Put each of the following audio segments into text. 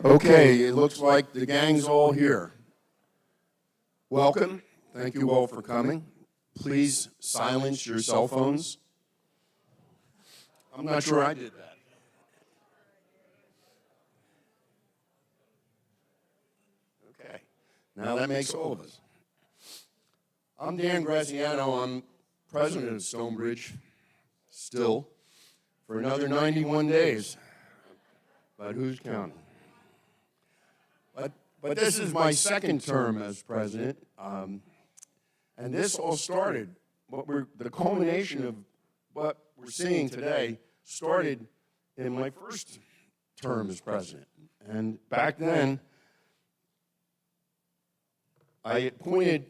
Okay, it looks like the gang's all here. Welcome. Thank you all for coming. Please silence your cell phones. I'm not sure I did that. Okay, now that makes all of us. I'm Dan Graziano. I'm president of Stonebridge, still, for another 91 days. But who's counting? But this is my second term as president, and this all started, the culmination of what we're seeing today started in my first term as president. And back then, I appointed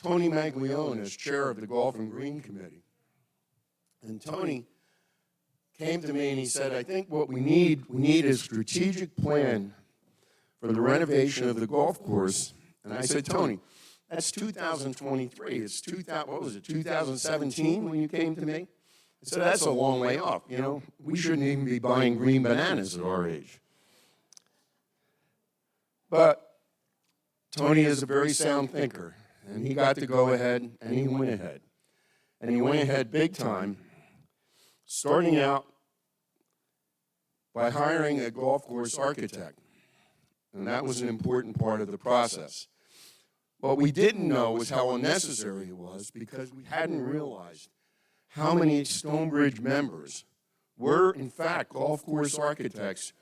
Tony Maglione as chair of the Golf and Green Committee. And Tony came to me and he said, I think what we need a strategic plan for the renovation of the golf course. And I said, Tony, that's 2023. It's 2017 when you came to me? I said, that's a long way off. You know, we shouldn't even be buying green bananas at our age. But Tony is a very sound thinker, and he got to go ahead, and he went ahead. And he went ahead big time, starting out by hiring a golf course architect. And that was an important part of the process. What we didn't know was how unnecessary it was because we hadn't realized how many Stonebridge members were, in fact, golf course architects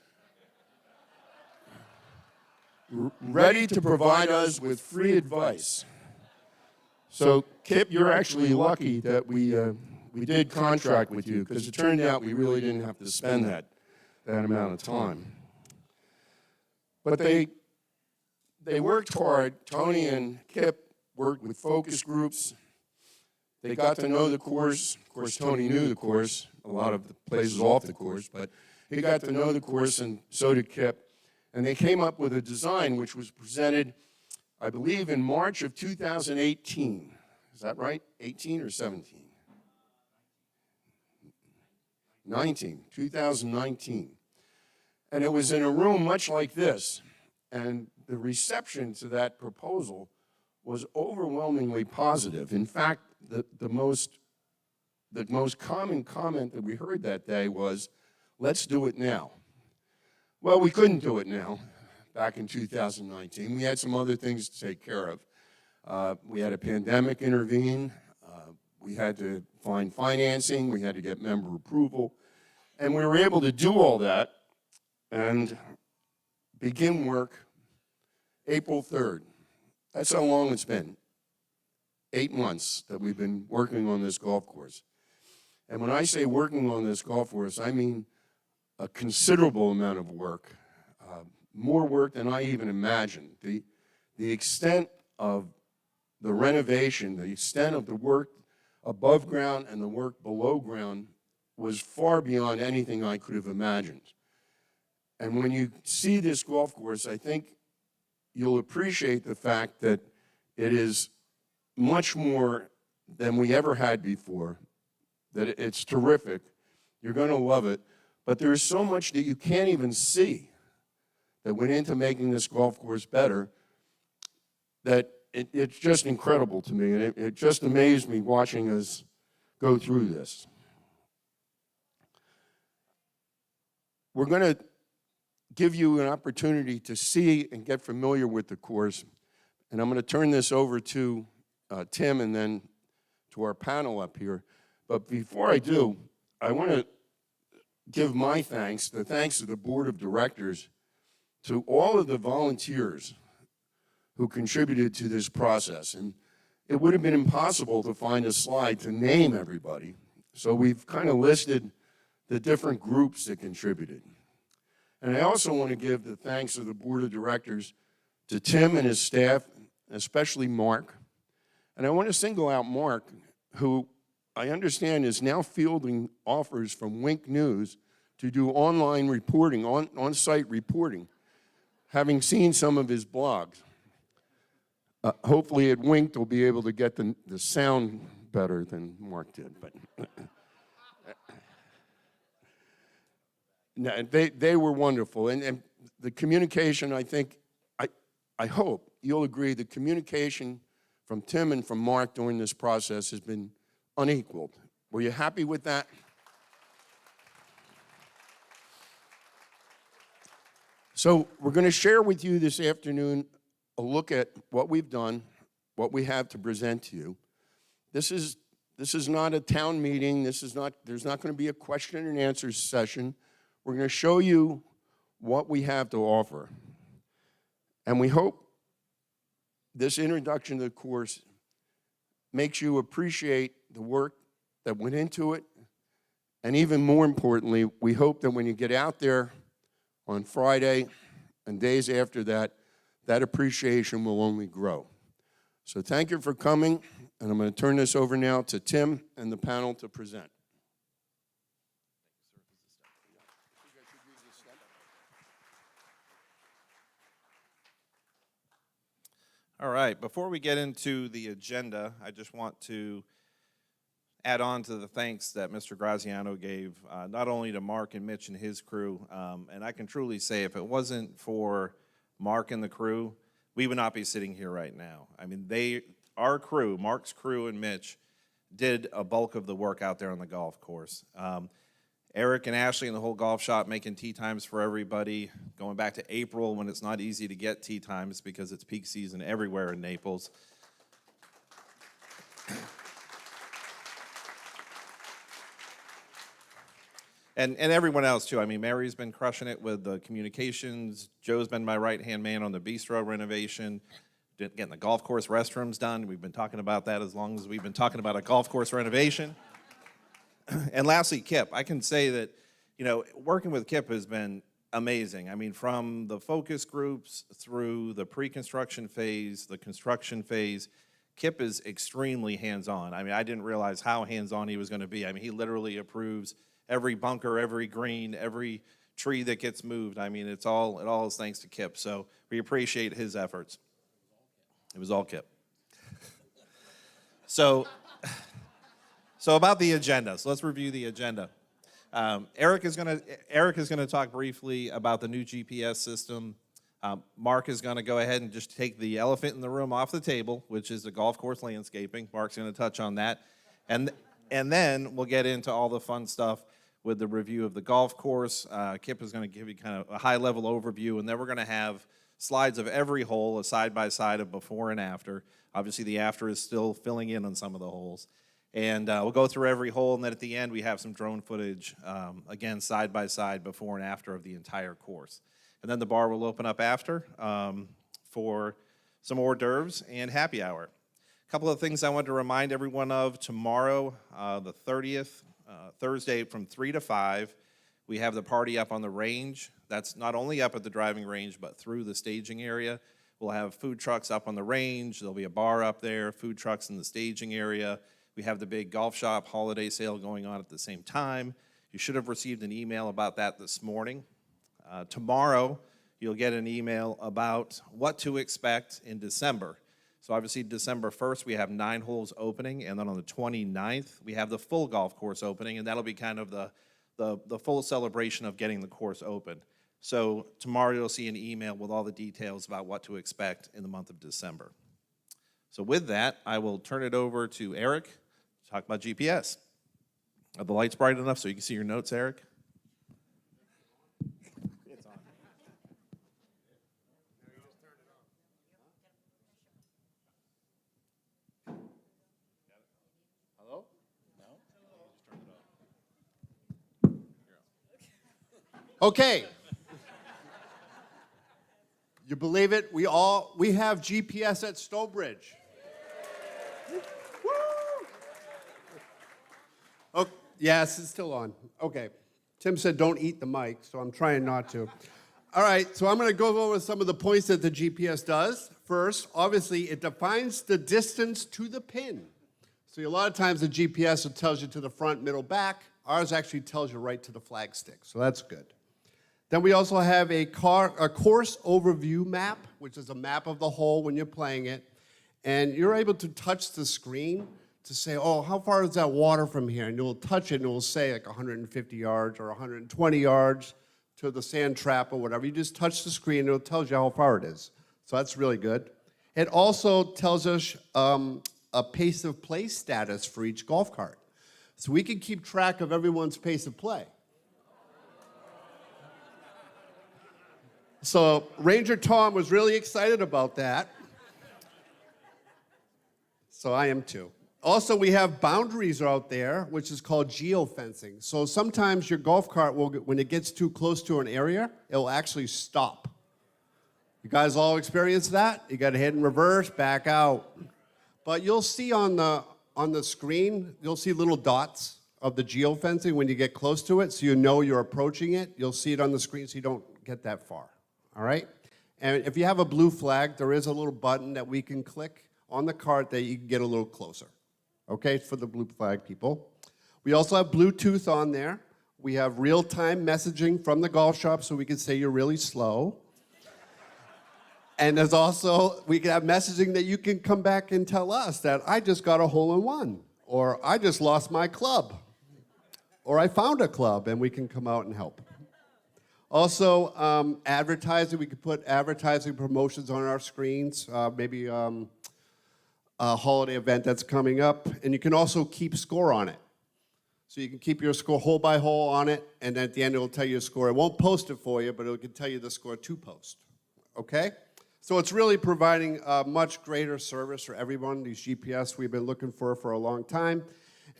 ready to provide us with free advice. So, Kip, you're actually lucky that we did contract with you because it turned out we really didn't have to spend that amount of time. But they worked hard. Tony and Kip worked with focus groups. They got to know the course. Of course, Tony knew the course, a lot of the places off the course, but he got to know the course, and so did Kip. And they came up with a design which was presented, I believe, in March of 2018. Is that right? 18 or 17? 2019. And it was in a room much like this. And the reception to that proposal was overwhelmingly positive. In fact, the most common comment that we heard that day was, let's do it now. Well, we couldn't do it now, back in 2019. We had some other things to take care of. We had a pandemic intervene. We had to find financing. We had to get member approval. And we were able to do all that and begin work April 3rd. That's how long it's been. 8 months that we've been working on this golf course. And when I say working on this golf course, I mean a considerable amount of work, more work than I even imagined. The extent of the renovation, the extent of the work above ground and the work below ground was far beyond anything I could have imagined. And when you see this golf course, I think you'll appreciate the fact that it is much more than we ever had before, that it's terrific. You're going to love it. But there's so much that you can't even see that went into making this golf course better that it's just incredible to me. And it just amazed me watching us go through this. We're going to give you an opportunity to see and get familiar with the course. And I'm going to turn this over to Tim and then to our panel up here. But before I do, I want to give my thanks, the thanks of the board of directors, to all of the volunteers who contributed to this process. And it would have been impossible to find a slide to name everybody. So we've kind of listed the different groups that contributed. And I also want to give the thanks of the board of directors to Tim and his staff, especially Mark. And I want to single out Mark, who I understand is now fielding offers from Wink News to do online reporting, on-site reporting, having seen some of his blogs. Hopefully at Wink they'll be able to get the sound better than Mark did. But no, they were wonderful. And the communication, I hope you'll agree, the communication from Tim and from Mark during this process has been unequaled. Were you happy with that? So we're going to share with you this afternoon a look at what we've done, what we have to present to you. This is not a town meeting. There's not going to be a question and answer session. We're going to show you what we have to offer. And we hope this introduction to the course makes you appreciate the work that went into it. And even more importantly, we hope that when you get out there on Friday and days after that, that appreciation will only grow. So thank you for coming, and I'm going to turn this over now to Tim and the panel to present. All right, before we get into the agenda, I just want to add on to the thanks that Mr. Graziano gave, not only to Mark and Mitch and his crew, and I can truly say if it wasn't for Mark and the crew, we would not be sitting here right now. I mean, our crew, Mark's crew and Mitch, did a bulk of the work out there on the golf course. Eric and Ashley and the whole golf shop making tee times for everybody, going back to April when it's not easy to get tee times because it's peak season everywhere in Naples. And everyone else, too. I mean, Mary's been crushing it with the communications. Joe's been my right-hand man on the bistro renovation, getting the golf course restrooms done. We've been talking about that as long as we've been talking about a golf course renovation. And lastly, Kip. I can say that, working with Kip has been amazing. I mean, from the focus groups through the pre-construction phase, the construction phase, Kip is extremely hands-on. I mean, I didn't realize how hands-on he was going to be. I mean, he literally approves every bunker, every green, every tree that gets moved. I mean, it all is thanks to Kip. So we appreciate his efforts. It was all Kip. So about the agenda. So let's review the agenda. Eric is going to talk briefly about the new GPS system. Mark is going to go ahead and just take the elephant in the room off the table, which is the golf course landscaping. Mark's going to touch on that. And then we'll get into all the fun stuff with the review of the golf course. Kip is going to give you kind of a high-level overview, and then we're going to have slides of every hole, a side-by-side of before and after. Obviously, the after is still filling in on some of the holes. And we'll go through every hole, and then at the end, we have some drone footage, again, side-by-side, before and after of the entire course. And then the bar will open up after for some hors d'oeuvres and happy hour. A couple of things I want to remind everyone of. Tomorrow, the 30th, Thursday from 3 to 5, we have the party up on the range. That's not only up at the driving range, but through the staging area. We'll have food trucks up on the range. There'll be a bar up there, food trucks in the staging area. We have the big golf shop holiday sale going on at the same time. You should have received an email about that this morning. Tomorrow, you'll get an email about what to expect in December. So obviously, December 1st, we have 9 holes opening, and then on the 29th, we have the full golf course opening, and that'll be kind of the full celebration of getting the course open. So tomorrow, you'll see an email with all the details about what to expect in the month of December. So with that, I will turn it over to Eric to talk about GPS. Are the lights bright enough so you can see your notes, Eric? It's on. Hello? No? Okay. You believe it? We have GPS at Stonebridge. Oh, yes, it's still on. Okay. Tim said don't eat the mic, so I'm trying not to. All right, so I'm going to go over some of the points that the GPS does. First, obviously, it defines the distance to the pin. So a lot of times the GPS tells you to the front, middle, back. Ours actually tells you right to the flagstick, so that's good. Then we also have a course overview map, which is a map of the hole when you're playing it. And you're able to touch the screen to say, oh, how far is that water from here? And you'll touch it and it will say like 150 yards or 120 yards to the sand trap or whatever. You just touch the screen, and it tells you how far it is. So that's really good. It also tells us a pace of play status for each golf cart. So we can keep track of everyone's pace of play. So Ranger Tom was really excited about that. So I am too. Also, we have boundaries out there, which is called geofencing. So sometimes your golf cart will, when it gets too close to an area, it'll actually stop. You guys all experience that? You got to hit in reverse, back out. But you'll see on the screen, you'll see little dots of the geofencing when you get close to it, so you know you're approaching it. You'll see it on the screen so you don't get that far. All right? And if you have a blue flag, there is a little button that we can click on the cart that you can get a little closer. Okay, for the blue flag people. We also have Bluetooth on there. We have real-time messaging from the golf shop so we can say you're really slow. And there's also, we can have messaging that you can come back and tell us that I just got a hole-in-one, or I just lost my club, or I found a club, and we can come out and help. Also, advertising, we could put advertising promotions on our screens, maybe a holiday event that's coming up, and you can also keep score on it. So you can keep your score hole by hole on it, and at the end it'll tell you a score. It won't post it for you, but it can tell you the score to post, okay? So it's really providing a much greater service for everyone. These GPS we've been looking for a long time.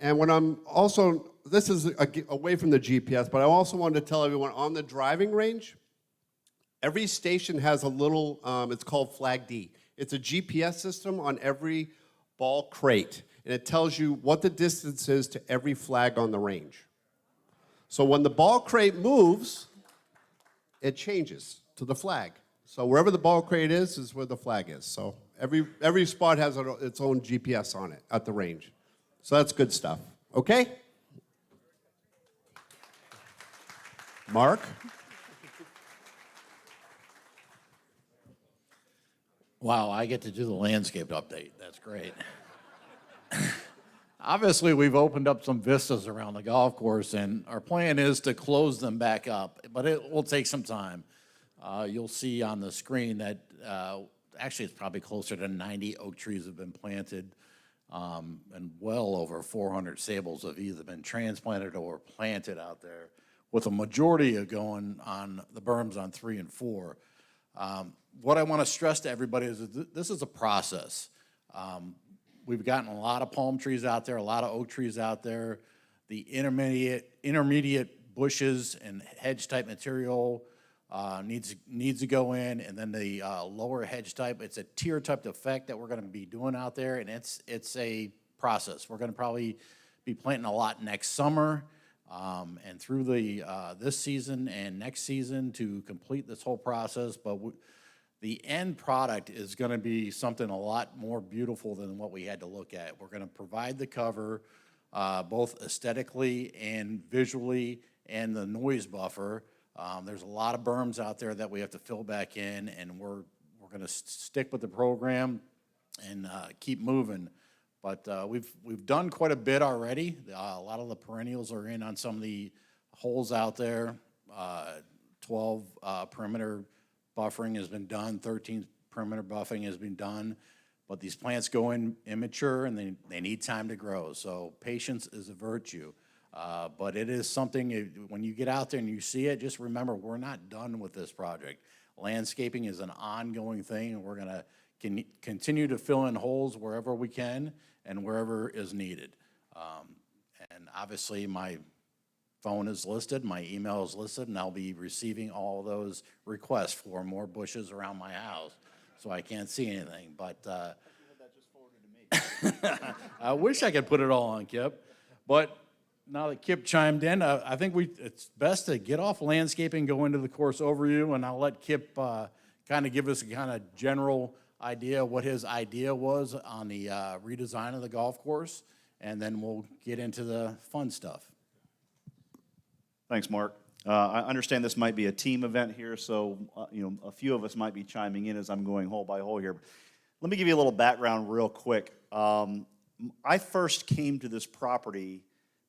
And when I'm also, this is away from the GPS, but I also wanted to tell everyone on the driving range, every station has a little, it's called Flag D. It's a GPS system on every ball crate, and it tells you what the distance is to every flag on the range. So when the ball crate moves, it changes to the flag. So wherever the ball crate is where the flag is. So every spot has its own GPS on it at the range. So that's good stuff. Okay? Mark? Wow, I get to do the landscape update. That's great. Obviously, we've opened up some vistas around the golf course, and our plan is to close them back up, but it will take some time. You'll see on the screen that actually it's probably closer to 90 oak trees have been planted, and well over 400 sables have either been transplanted or planted out there, with a majority of going on the berms on 3 and 4. What I want to stress to everybody is that this is a process. We've gotten a lot of palm trees out there, a lot of oak trees out there. The intermediate bushes and hedge type material needs to go in, and then the lower hedge type. It's a tier type effect that we're going to be doing out there, and it's a process. We're going to probably be planting a lot next summer. And through this season and next season to complete this whole process, but the end product is going to be something a lot more beautiful than what we had to look at. We're going to provide the cover, both aesthetically and visually, and the noise buffer. There's a lot of berms out there that we have to fill back in, and we're going to stick with the program and keep moving. But we've done quite a bit already. A lot of the perennials are in on some of the holes out there. 12 perimeter buffering has been done. 13 perimeter buffering has been done. But these plants go in immature, and they need time to grow. So patience is a virtue. But it is something, when you get out there and you see it, just remember, we're not done with this project. Landscaping is an ongoing thing, and we're going to continue to fill in holes wherever we can and wherever is needed. And obviously my phone is listed, my email is listed, and I'll be receiving all those requests for more bushes around my house, so I can't see anything. But I wish I could put it all on Kip. But now that Kip chimed in, I think it's best to get off landscaping, go into the course overview, and I'll let Kip kind of give us a kind of general idea what his idea was on the redesign of the golf course, and then we'll get into the fun stuff. Thanks, Mark. I understand this might be a team event here, so a few of us might be chiming in as I'm going hole by hole here. Let me give you a little background real quick. I first came to this property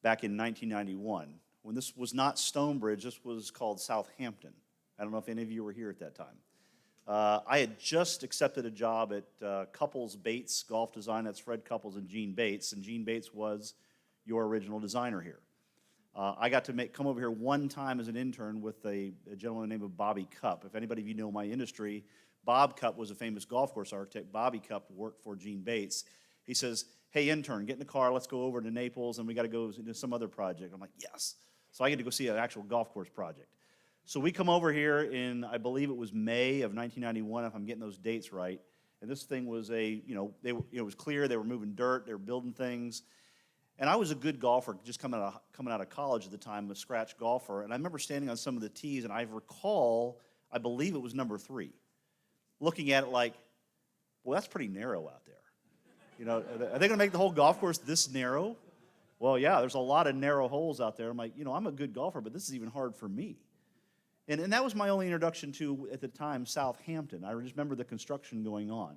back in 1991 when this was not Stonebridge, this was called Southampton. I don't know if any of you were here at that time. I had just accepted a job at Couples Bates Golf Design. That's Fred Couples and Gene Bates, and Gene Bates was your original designer here. I got to come over here one time as an intern with a gentleman named Bobby Cupp. If anybody of you know my industry, Bob Cupp was a famous golf course architect. Bobby Cupp worked for Gene Bates. He says, hey, intern, get in the car, let's go over to Naples, and we got to go into some other project. I'm like, yes. So I get to go see an actual golf course project. So we come over here in, I believe it was May of 1991, if I'm getting those dates right. And this thing was it was clear, they were moving dirt, they were building things. And I was a good golfer, just coming out of college at the time, a scratch golfer. And I remember standing on some of the tees, and I believe it was number 3, looking at it like, well, that's pretty narrow out there. You know, are they going to make the whole golf course this narrow? Well, yeah, there's a lot of narrow holes out there. I'm like, I'm a good golfer, but this is even hard for me. And that was my only introduction to, at the time, Southampton. I just remember the construction going on.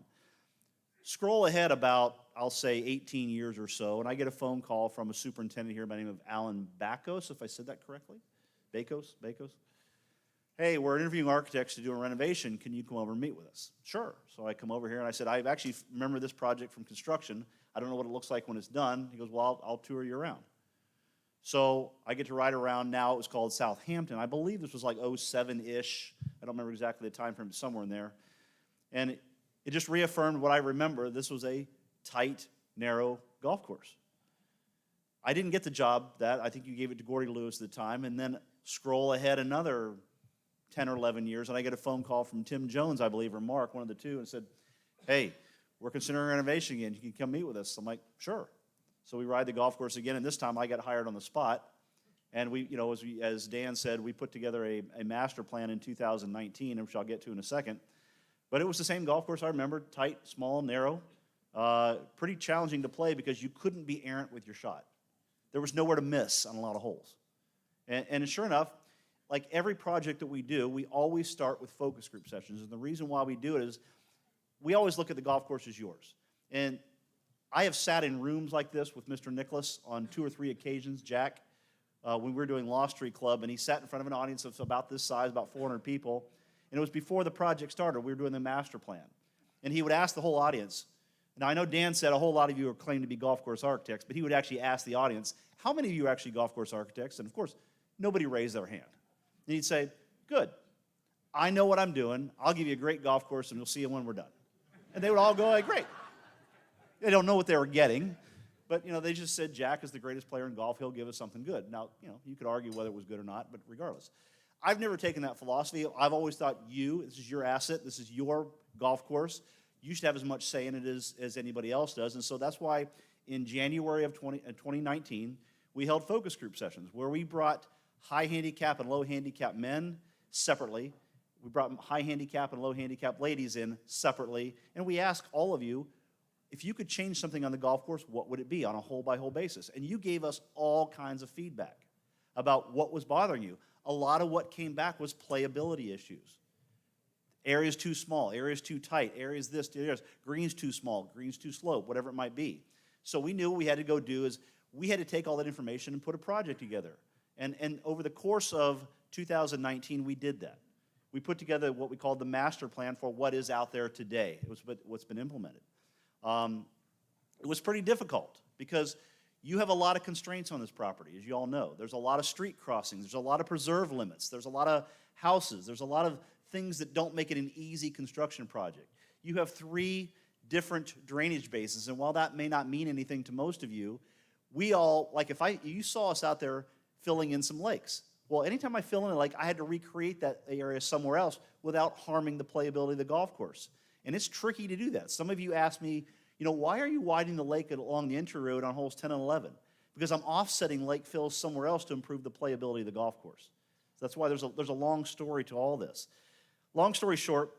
Scroll ahead about, I'll say, 18 years or so, and I get a phone call from a superintendent here by the name of Alan Bakos, if I said that correctly. Bakos? Hey, we're interviewing architects to do a renovation. Can you come over and meet with us? Sure. So I come over here, and I said, I actually remember this project from construction. I don't know what it looks like when it's done. He goes, well, I'll tour you around. So I get to ride around now. It was called Southampton. I believe this was like 07-ish. I don't remember exactly the time frame, somewhere in there. And it just reaffirmed what I remember. This was a tight, narrow golf course. I didn't get the job that. I think you gave it to Gordy Lewis at the time. And then scroll ahead another 10 or 11 years, and I get a phone call from Tim Jones, I believe, or Mark, one of the two, and said, hey, we're considering renovation again. You can come meet with us. I'm like, sure. So we ride the golf course again, and this time I got hired on the spot. And we, as Dan said, we put together a master plan in 2019, which I'll get to in a second. But it was the same golf course I remember, tight, small, narrow, pretty challenging to play because you couldn't be errant with your shot. There was nowhere to miss on a lot of holes. And sure enough, like every project that we do, we always start with focus group sessions. And the reason why we do it is we always look at the golf course as yours. And I have sat in rooms like this with Mr. Nicholas on 2 or 3 occasions, Jack, when we were doing Law Street Club, and he sat in front of an audience of about this size, about 400 people, and it was before the project started. We were doing the master plan. And he would ask the whole audience, now I know Dan said a whole lot of you are claimed to be golf course architects, but he would actually ask the audience, how many of you are actually golf course architects? And of course, nobody raised their hand. And he'd say, good, I know what I'm doing. I'll give you a great golf course, and you'll see it when we're done. And they would all go, hey, great. They don't know what they were getting, but they just said Jack is the greatest player in golf. He'll give us something good. Now, you could argue whether it was good or not, but regardless. I've never taken that philosophy. I've always thought this is your asset. This is your golf course. You should have as much say in it as anybody else does. And so that's why in January of 2019, we held focus group sessions where we brought high handicap and low handicap men separately. We brought high handicap and low handicap ladies in separately. And we asked all of you, if you could change something on the golf course, what would it be on a hole-by-hole basis? And you gave us all kinds of feedback about what was bothering you. A lot of what came back was playability issues. Areas too small, areas too tight, areas this, areas, greens too small, greens too slow, whatever it might be. So we knew what we had to go do is we had to take all that information and put a project together. And over the course of 2019, we did that. We put together what we called the master plan for what is out there today. It was what's been implemented. It was pretty difficult because you have a lot of constraints on this property, as you all know. There's a lot of street crossings. There's a lot of preserve limits. There's a lot of houses. There's a lot of things that don't make it an easy construction project. You have 3 different drainage basins, and while that may not mean anything to most of you, we all, like you saw us out there filling in some lakes. Well, anytime I fill in a lake, I had to recreate that area somewhere else without harming the playability of the golf course. And it's tricky to do that. Some of you ask me, why are you widening the lake along the entry road on holes 10 and 11? Because I'm offsetting lake fills somewhere else to improve the playability of the golf course. So that's why there's a long story to all this. Long story short,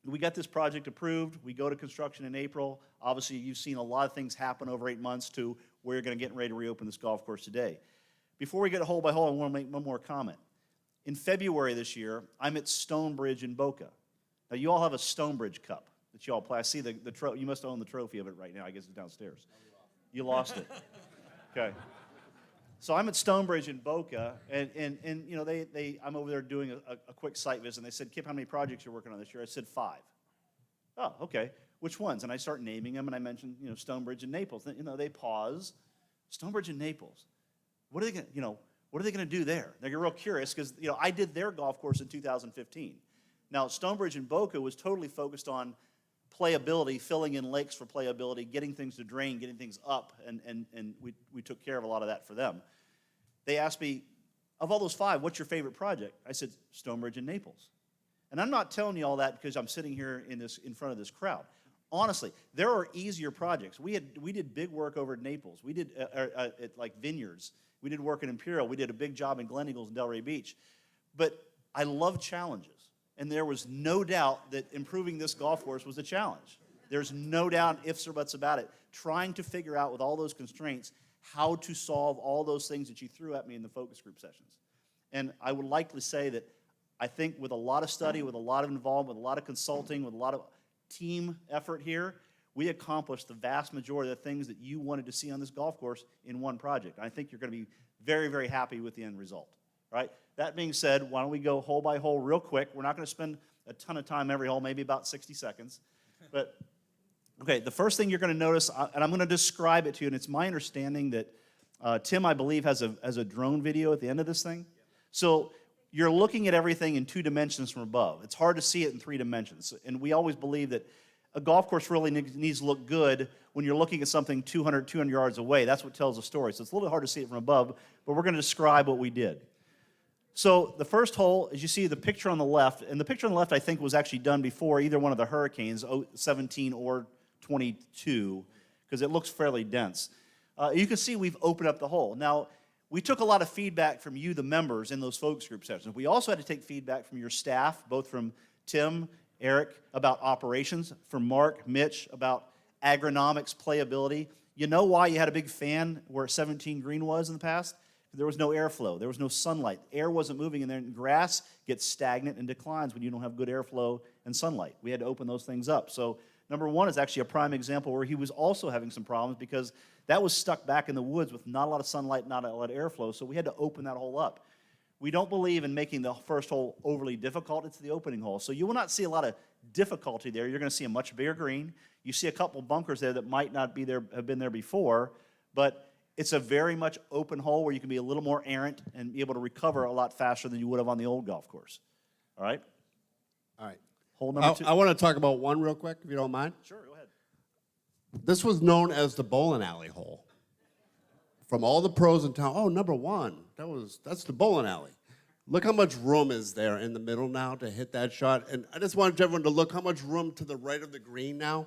we got this project approved. We go to construction in April. Obviously, you've seen a lot of things happen over 8 months to where you're going to get ready to reopen this golf course today. Before we get hole by hole, I want to make one more comment. In February this year, I'm at Stonebridge in Boca. Now, you all have a Stonebridge cup that you all play. I see the trophy. You must own the trophy of it right now. I guess it's downstairs. You lost it. Okay. So I'm at Stonebridge in Boca, and you know, I'm over there doing a quick site visit, and they said, Kip, how many projects you're working on this year? I said, 5. Oh, okay. Which ones? And I start naming them, and I mentioned, you know, Stonebridge and Naples. You know, they pause. Stonebridge and Naples. What are they going to, you know, what are they going to do there? They get real curious because, you know, I did their golf course in 2015. Now, Stonebridge and Boca was totally focused on playability, filling in lakes for playability, getting things to drain, getting things up, and we took care of a lot of that for them. They asked me, of all those 5, what's your favorite project? I said, Stonebridge and Naples. And I'm not telling you all that because I'm sitting here in front of this crowd. Honestly, there are easier projects. We did big work over at Naples. We did at like vineyards. We did work in Imperial. We did a big job in Glen Eagles and Delray Beach. But I love challenges, and there was no doubt that improving this golf course was a challenge. There's no doubt, ifs or buts about it. Trying to figure out with all those constraints how to solve all those things that you threw at me in the focus group sessions. And I would like to say that I think with a lot of study, with a lot of involvement, with a lot of consulting, with a lot of team effort here, we accomplished the vast majority of the things that you wanted to see on this golf course in one project. I think you're going to be very, very happy with the end result. All right? That being said, why don't we go hole by hole real quick. We're not going to spend a ton of time every hole, maybe about 60 seconds. But, okay, the first thing you're going to notice, and I'm going to describe it to you, and it's my understanding that Tim, I believe, has a drone video at the end of this thing. So you're looking at everything in 2 dimensions from above. It's hard to see it in 3 dimensions. And we always believe that a golf course really needs to look good when you're looking at something 200 yards away. That's what tells the story. So it's a little hard to see it from above, but we're going to describe what we did. So the first hole, as you see the picture on the left, and the picture on the left I think was actually done before either one of the hurricanes, 17 or 22, because it looks fairly dense. You can see we've opened up the hole. Now, we took a lot of feedback from you, the members, in those focus group sessions. We also had to take feedback from your staff, both from Tim, Eric, about operations, from Mark, Mitch, about agronomics, playability. You know why you had a big fan where 17 green was in the past? There was no airflow. There was no sunlight. Air wasn't moving in there, and grass gets stagnant and declines when you don't have good airflow and sunlight. We had to open those things up. So number 1 is actually a prime example where he was also having some problems because that was stuck back in the woods with not a lot of sunlight, not a lot of airflow, so we had to open that hole up. We don't believe in making the first hole overly difficult. It's the opening hole. So you will not see a lot of difficulty there. You're going to see a much bigger green. You see a couple bunkers there that might not be there, have been there before, but it's a very much open hole where you can be a little more errant and be able to recover a lot faster than you would have on the old golf course. All right? All right. Hole number 2. I want to talk about one real quick, if you don't mind. Sure, go ahead. This was known as the bowling alley hole. From all the pros in town, oh, number 1, that's the bowling alley. Look how much room is there in the middle now to hit that shot. And I just wanted everyone to look how much room to the right of the green now.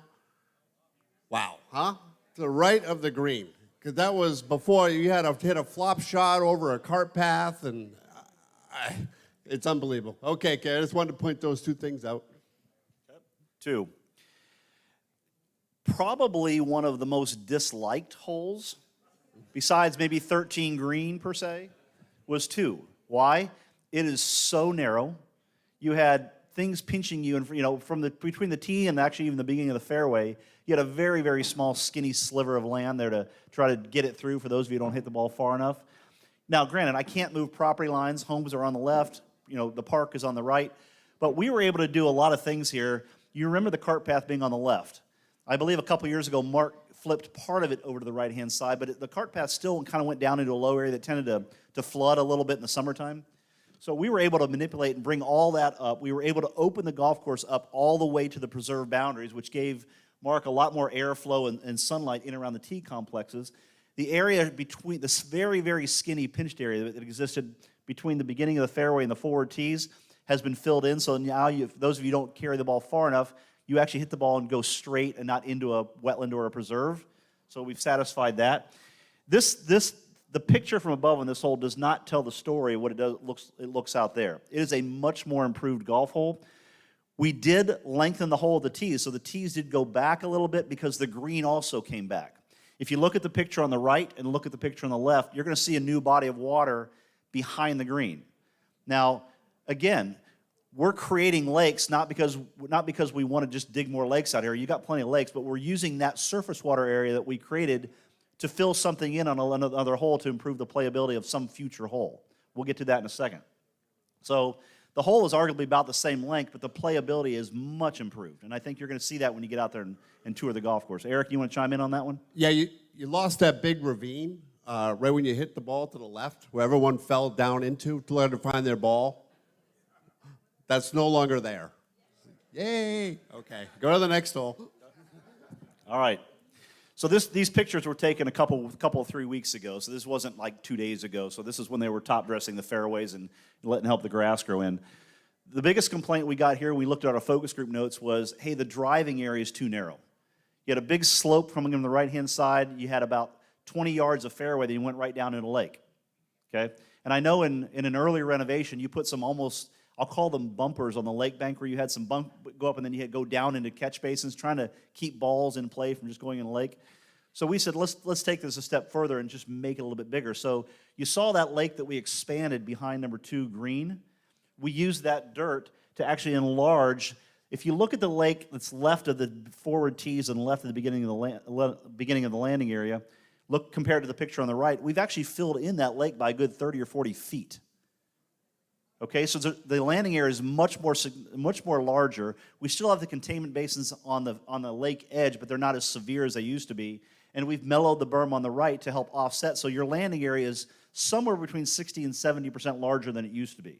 Wow, huh? To the right of the green. Because that was before you had to hit a flop shot over a cart path, and it's unbelievable. Okay, I just wanted to point those 2 things out. 2. Probably one of the most disliked holes, besides maybe 13 green per se, was 2. Why? It is so narrow. You had things pinching you, and you know, between the tee and actually even the beginning of the fairway, you had a very, very small, skinny sliver of land there to try to get it through for those of you who don't hit the ball far enough. Now, granted, I can't move property lines. Homes are on the left. You know, the park is on the right. But we were able to do a lot of things here. You remember the cart path being on the left. I believe a couple years ago, Mark flipped part of it over to the right-hand side, but the cart path still kind of went down into a low area that tended to flood a little bit in the summertime. So we were able to manipulate and bring all that up. We were able to open the golf course up all the way to the preserved boundaries, which gave Mark a lot more airflow and sunlight in around the tee complexes. The area between this very, very skinny pinched area that existed between the beginning of the fairway and the forward tees has been filled in. So now, those of you who don't carry the ball far enough, you actually hit the ball and go straight and not into a wetland or a preserve. So we've satisfied that. The picture from above on this hole does not tell the story of what it looks out there. It is a much more improved golf hole. We did lengthen the hole of the tees, so the tees did go back a little bit because the green also came back. If you look at the picture on the right and look at the picture on the left, you're going to see a new body of water behind the green. Now, again, we're creating lakes not because we want to just dig more lakes out here. You got plenty of lakes, but we're using that surface water area that we created to fill something in on another hole to improve the playability of some future hole. We'll get to that in a second. So the hole is arguably about the same length, but the playability is much improved. And I think you're going to see that when you get out there and tour the golf course. Eric, you want to chime in on that one? Yeah, you lost that big ravine right when you hit the ball to the left, where everyone fell down into to learn to find their ball. That's no longer there. Yay! Okay, go to the next hole. All right. So these pictures were taken a couple 3 weeks ago. So this wasn't like 2 days ago. So this is when they were top dressing the fairways and letting help the grass grow in. The biggest complaint we got here when we looked at our focus group notes was, hey, the driving area is too narrow. You had a big slope coming on the right-hand side. You had about 20 yards of fairway that you went right down into the lake. Okay? And I know in an early renovation, you put some almost, I'll call them bumpers on the lake bank, where you had some bump go up and then you had go down into catch basins, trying to keep balls in play from just going in the lake. So we said, let's take this a step further and just make it a little bit bigger. So you saw that lake that we expanded behind number 2 green. We used that dirt to actually enlarge. If you look at the lake that's left of the forward tees and left at the beginning of the landing area, look compared to the picture on the right, we've actually filled in that lake by a good 30 or 40 feet. Okay, so the landing area is much more larger. We still have the containment basins on the lake edge, but they're not as severe as they used to be. And we've mellowed the berm on the right to help offset. So your landing area is somewhere between 60 and 70% larger than it used to be.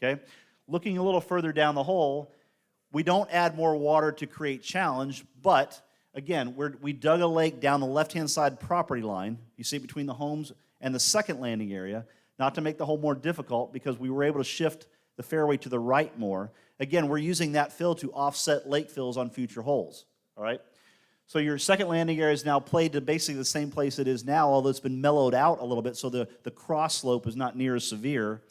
Okay, looking a little further down the hole, we don't add more water to create challenge, but again, we dug a lake down the left-hand side property line. You see it between the homes and the second landing area. Not to make the hole more difficult, because we were able to shift the fairway to the right more. Again, we're using that fill to offset lake fills on future holes, all right? So your second landing area is now played to basically the same place it is now, although it's been mellowed out a little bit, so the cross slope is not near as severe.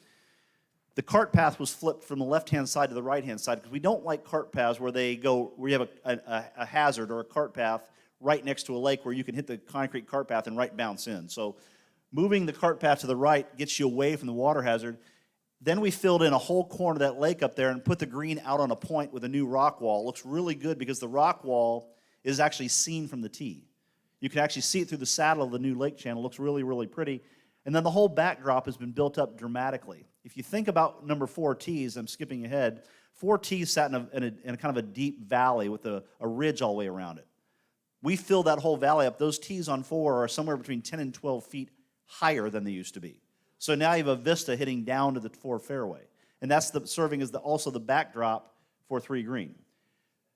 The cart path was flipped from the left-hand side to the right-hand side, because we don't like cart paths where you have a hazard or a cart path right next to a lake where you can hit the concrete cart path and right bounce in. So moving the cart path to the right gets you away from the water hazard. Then we filled in a whole corner of that lake up there and put the green out on a point with a new rock wall. It looks really good because the rock wall is actually seen from the tee. You can actually see it through the saddle of the new lake channel. It looks really, really pretty. And then the whole backdrop has been built up dramatically. If you think about number 4 tees, I'm skipping ahead, 4 tees sat in a kind of a deep valley with a ridge all the way around it. We filled that whole valley up. Those tees on 4 are somewhere between 10 and 12 feet higher than they used to be. So now you have a vista hitting down to the 4 fairway. And that's serving as also the backdrop for 3 green.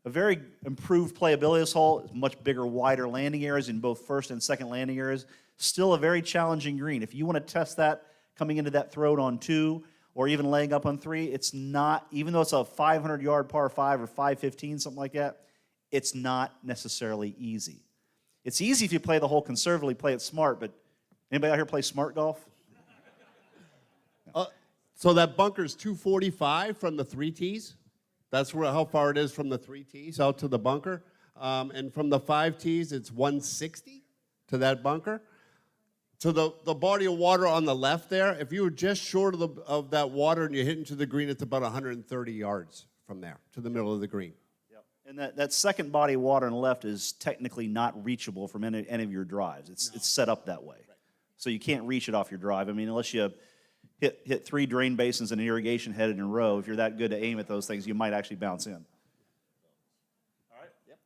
A very improved playability of this hole, much bigger, wider landing areas in both first and second landing areas. Still a very challenging green. If you want to test that coming into that throat on 2 or even laying up on 3, it's not, even though it's a 500-yard par 5 or 515, something like that, it's not necessarily easy. It's easy if you play the hole conservatively, play it smart, but anybody out here play smart golf? So that bunker's 245 from the 3 tees? That's how far it is from the 3 tees out to the bunker. And from the 5 tees, it's 160 to that bunker. So the body of water on the left there, if you were just short of that water and you hit into the green, it's about 130 yards from there to the middle of the green. Yep. And that second body of water on the left is technically not reachable from any of your drives. It's set up that way. Right. So you can't reach it off your drive. I mean, unless you hit 3 drain basins and an irrigation head in a row, if you're that good to aim at those things, you might actually bounce in. All right. Yep.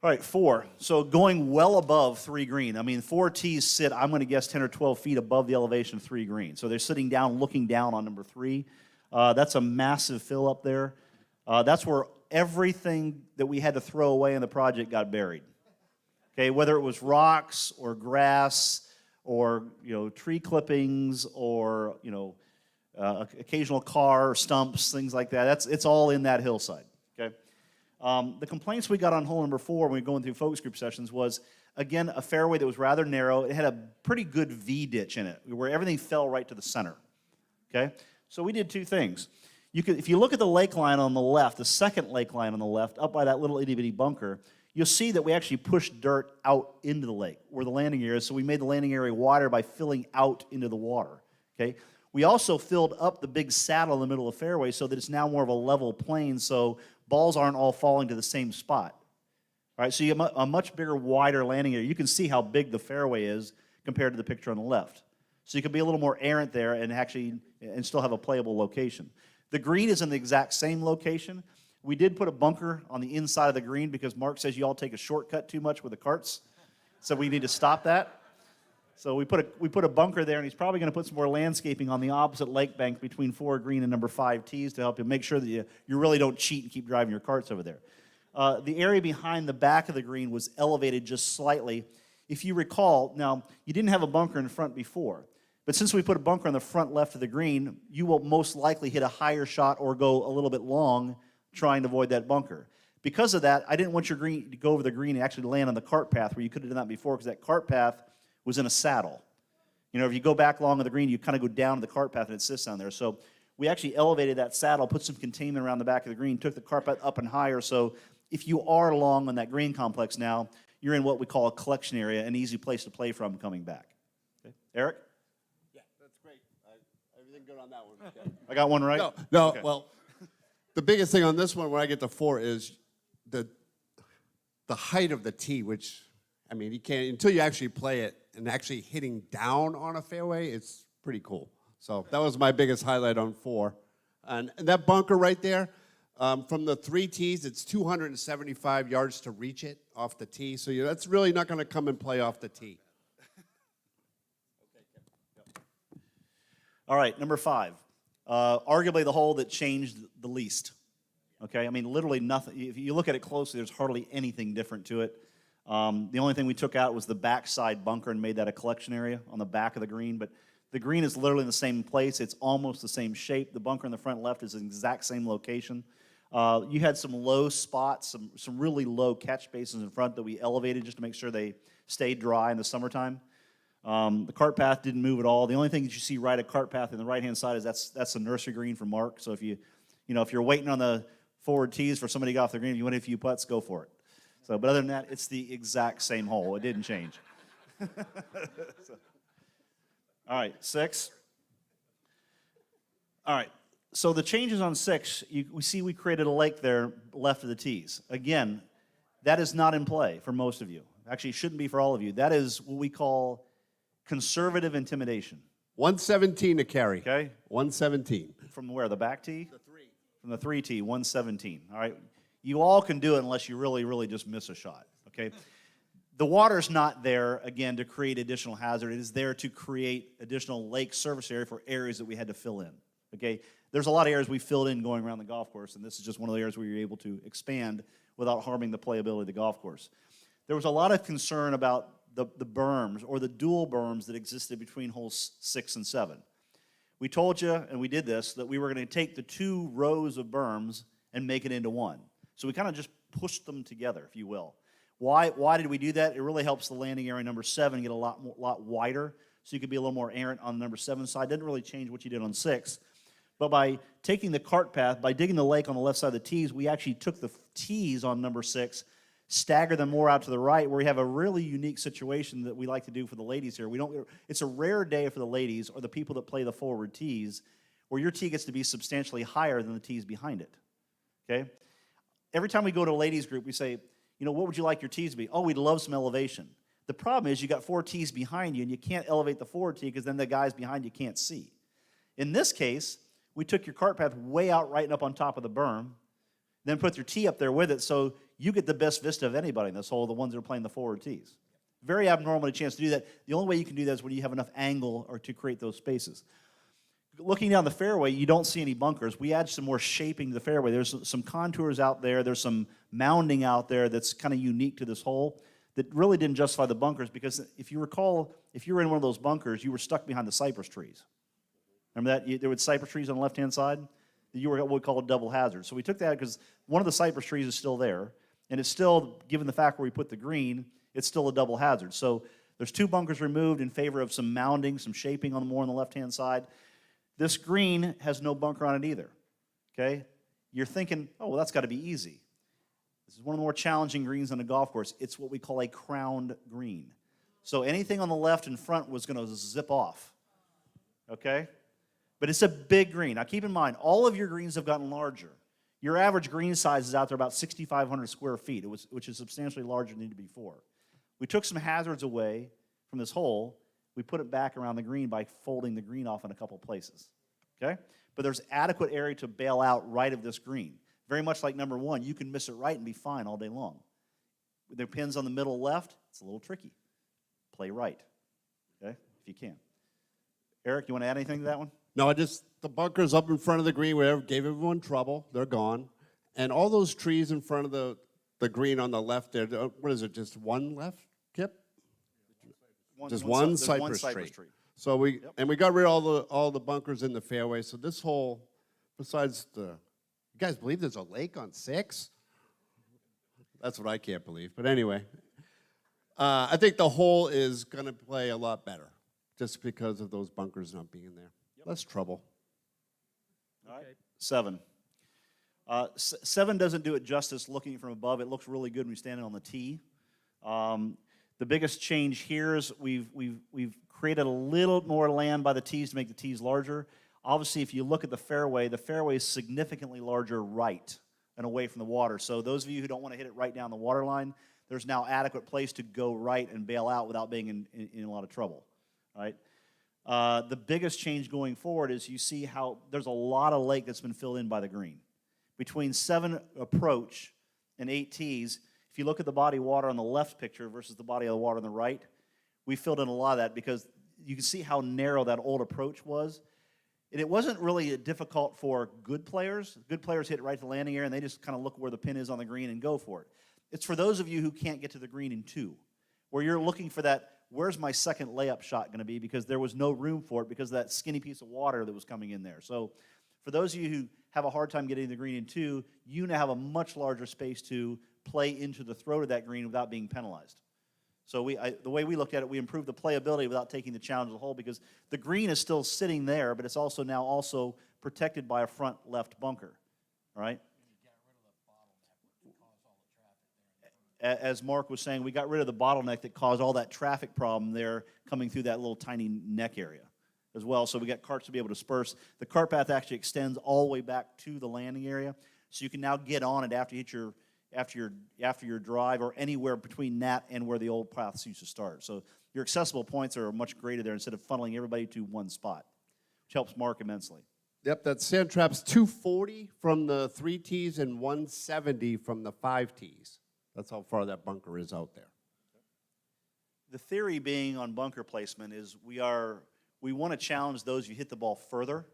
All right, 4. So going well above 3 green. I mean, 4 tees sit, I'm going to guess, 10 or 12 feet above the elevation of 3 green. So they're sitting down, looking down on number 3. That's a massive fill up there. That's where everything that we had to throw away in the project got buried. Okay, whether it was rocks or grass or tree clippings or occasional car stumps, things like that. It's all in that hillside. Okay. The complaints we got on hole number 4 when we were going through focus group sessions was, again, a fairway that was rather narrow. It had a pretty good V ditch in it where everything fell right to the center. Okay. So we did 2 things. If you look at the lake line on the left, the second lake line on the left, up by that little itty bitty bunker, you'll see that we actually pushed dirt out into the lake where the landing area is. So we made the landing area wider by filling out into the water. Okay. We also filled up the big saddle in the middle of the fairway so that it's now more of a level plane, so balls aren't all falling to the same spot. All right, so you have a much bigger, wider landing area. You can see how big the fairway is compared to the picture on the left. So you can be a little more errant there and still have a playable location. The green is in the exact same location. We did put a bunker on the inside of the green because Mark says you all take a shortcut too much with the carts. So we need to stop that. So we put a bunker there, and he's probably going to put some more landscaping on the opposite lake bank between 4 green and number 5 tees to help you make sure that you really don't cheat and keep driving your carts over there. The area behind the back of the green was elevated just slightly. If you recall, now, you didn't have a bunker in front before, but since we put a bunker on the front left of the green, you will most likely hit a higher shot or go a little bit long trying to avoid that bunker. Because of that, I didn't want your green to go over the green and actually land on the cart path where you could have done that before, because that cart path was in a saddle. You know, if you go back along the green, you kind of go down to the cart path and it sits down there. So we actually elevated that saddle, put some containment around the back of the green, took the cart path up and higher. So if you are long on that green complex now, you're in what we call a collection area, an easy place to play from coming back. Okay. Eric? Yeah, that's great. Everything good on that one? Okay. I got one right? No, Okay. well, the biggest thing on this one when I get to 4 is the height of the tee, which, I mean, you can't, until you actually play it and actually hitting down on a fairway, it's pretty cool. So that was my biggest highlight on 4. And that bunker right there, from the 3 tees, it's 275 yards to reach it off the tee. So that's really not going to come and play off the tee. All right, number 5. Arguably the hole that changed the least. Okay, I mean, literally nothing. If you look at it closely, there's hardly anything different to it. The only thing we took out was the backside bunker and made that a collection area on the back of the green. But the green is literally in the same place. It's almost the same shape. The bunker in the front left is the exact same location. You had some low spots, some really low catch basins in front that we elevated just to make sure they stayed dry in the summertime. The cart path didn't move at all. The only thing that you see right at cart path in the right-hand side is that's the nursery green for Mark. So if you're waiting on the forward tees for somebody to get off the green, if you want a few putts, go for it. So, but other than that, it's the exact same hole. It didn't change. All right, 6. All right, so the changes on 6, we see we created a lake there left of the tees. Again, that is not in play for most of you. Actually, it shouldn't be for all of you. That is what we call conservative intimidation. 117 to carry. Okay. 117. From where, the back tee? The 3. From the 3 tee, 117. All right. You all can do it unless you really, really just miss a shot. Okay. The water's not there, again, to create additional hazard. It is there to create additional lake surface area for areas that we had to fill in. Okay. There's a lot of areas we filled in going around the golf course, and this is just one of the areas where you're able to expand without harming the playability of the golf course. There was a lot of concern about the berms or the dual berms that existed between holes 6 and 7. We told you, and we did this, that we were going to take the 2 rows of berms and make it into one. So we kind of just pushed them together, if you will. Why did we do that? It really helps the landing area number 7 get a lot wider, so you could be a little more errant on the number 7 side. Didn't really change what you did on 6. But by taking the cart path, by digging the lake on the left side of the tees, we actually took the tees on number 6, stagger them more out to the right, where we have a really unique situation that we like to do for the ladies here. It's a rare day for the ladies or the people that play the forward tees, where your tee gets to be substantially higher than the tees behind it. Okay? Every time we go to a ladies group, we say, what would you like your tees to be? Oh, we'd love some elevation. The problem is you got 4 tees behind you, and you can't elevate the forward tee because then the guys behind you can't see. In this case, we took your cart path way out right up on top of the berm, then put your tee up there with it, so you get the best vista of anybody in this hole, the ones that are playing the forward tees. Very abnormal a chance to do that. The only way you can do that is when you have enough angle or to create those spaces. Looking down the fairway, you don't see any bunkers. We add some more shaping to the fairway. There's some contours out there. There's some mounding out there that's kind of unique to this hole that really didn't justify the bunkers, because if you recall, if you were in one of those bunkers, you were stuck behind the cypress trees. Remember that? There were cypress trees on the left-hand side? You were what we call a double hazard. So we took that because one of the cypress trees is still there, and it's still, given the fact where we put the green, it's still a double hazard. So there's 2 bunkers removed in favor of some mounding, some shaping on the left-hand side. This green has no bunker on it either, okay? You're thinking, oh, well, that's got to be easy. This is one of the more challenging greens on a golf course. It's what we call a crowned green. So anything on the left and front was going to zip off, okay? But it's a big green. Now, keep in mind, all of your greens have gotten larger. Your average green size is out there about 6,500 square feet, which is substantially larger than it did before. We took some hazards away from this hole. We put it back around the green by folding the green off in a couple places, okay? But there's adequate area to bail out right of this green. Very much like number one, you can miss it right and be fine all day long. With the pins on the middle left, it's a little tricky. Play right, okay, if you can. Eric, you want to add anything to that one? No, the bunkers up in front of the green, whatever, gave everyone trouble. They're gone. And all those trees in front of the green on the left there, what is it, just one left, Kip? Just one cypress tree. So we got rid of all the bunkers in the fairway. So this hole, besides you guys believe there's a lake on 6? That's what I can't believe. But anyway, I think the hole is going to play a lot better just because of those bunkers not being there. Less trouble. All right. 7. 7 doesn't do it justice looking from above. It looks really good when you're standing on the tee. The biggest change here is we've created a little more land by the tees to make the tees larger. Obviously, if you look at the fairway is significantly larger right and away from the water. So those of you who don't want to hit it right down the water line, there's now adequate place to go right and bail out without being in a lot of trouble. All right. The biggest change going forward is you see how there's a lot of lake that's been filled in by the green. Between 7 approach and 8 tees, if you look at the body of water on the left picture versus the body of the water on the right, we filled in a lot of that because you can see how narrow that old approach was. And it wasn't really difficult for good players. Good players hit right to the landing area, and they just kind of look where the pin is on the green and go for it. It's for those of you who can't get to the green in 2, where you're looking for that, where's my second layup shot going to be, because there was no room for it because of that skinny piece of water that was coming in there. So for those of you who have a hard time getting to the green in 2, you now have a much larger space to play into the throat of that green without being penalized. So the way we looked at it, we improved the playability without taking the challenge of the hole because the green is still sitting there, but it's also now protected by a front left bunker, all right? As Mark was saying, we got rid of the bottleneck that caused all that traffic problem there coming through that little tiny neck area as well. So we got carts to be able to disperse. The cart path actually extends all the way back to the landing area, so you can now get on it after you hit after your drive or anywhere between that and where the old paths used to start. So your accessible points are much greater there instead of funneling everybody to one spot, which helps Mark immensely. Yep, that sand trap's 240 from the 3 tees and 170 from the 5 tees. That's how far that bunker is out there. The theory being on bunker placement is we want to challenge those who hit the ball further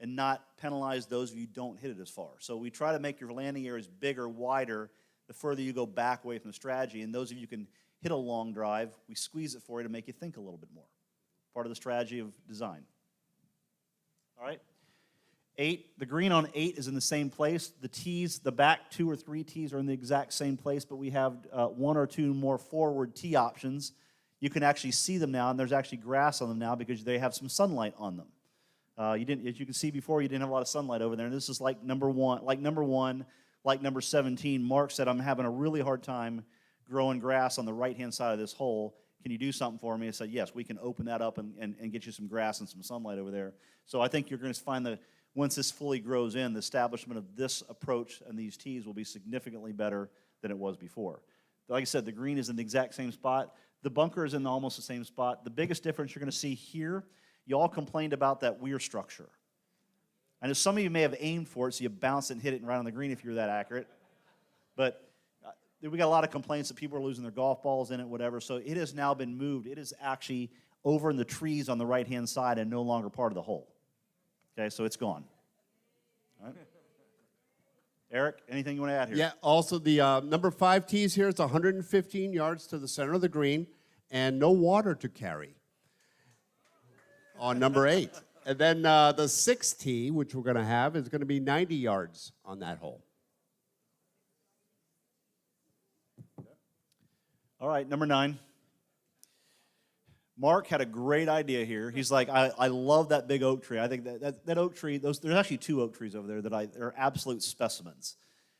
and not penalize those of you who don't hit it as far. So we try to make your landing areas bigger, wider, the further you go back away from the strategy. And those of you who can hit a long drive, we squeeze it for you to make you think a little bit more. Part of the strategy of design. All right? 8, the green on 8 is in the same place. The tees, the back 2 or 3 tees are in the exact same place, but we have 1 or 2 more forward tee options. You can actually see them now, and there's actually grass on them now because they have some sunlight on them. As you can see before, you didn't have a lot of sunlight over there, and this is like number 1, like number 17. Mark said, I'm having a really hard time growing grass on the right-hand side of this hole. Can you do something for me? I said, yes, we can open that up and get you some grass and some sunlight over there. So I think you're going to find that once this fully grows in, the establishment of this approach and these tees will be significantly better than it was before. Like I said, the green is in the exact same spot. The bunker is in almost the same spot. The biggest difference you're going to see here, you all complained about that weir structure. I know some of you may have aimed for it, so you bounce it and hit it right on the green if you're that accurate. But we got a lot of complaints that people are losing their golf balls in it, whatever. So it has now been moved. It is actually over in the trees on the right-hand side and no longer part of the hole. Okay, so it's gone. All right. Eric, anything you want to add here? Yeah, also the number 5 tees here, it's 115 yards to the center of the green and no water to carry on number 8. And then the 6 tee, which we're going to have, is going to be 90 yards on that hole. All right, number 9. Mark had a great idea here. He's like, I love that big oak tree. I think that oak tree, there's actually 2 oak trees over there that are absolute specimens.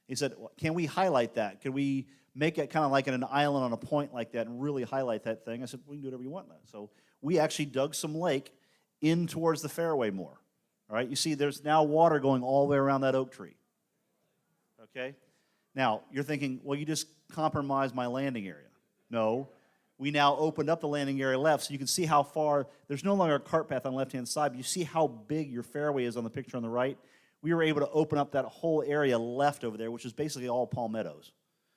He said, can we highlight that? Can we make it kind of like an island on a point like that and really highlight that thing? I said, we can do whatever you want. So we actually dug some lake in towards the fairway more. All right, you see there's now water going all the way around that oak tree. okay? Now, you're thinking, well, you just compromised my landing area. No. We now opened up the landing area left, so you can see how far, there's no longer a cart path on the left-hand side, but you see how big your fairway is on the picture on the right. We were able to open up that whole area left over there, which is basically all palmettos.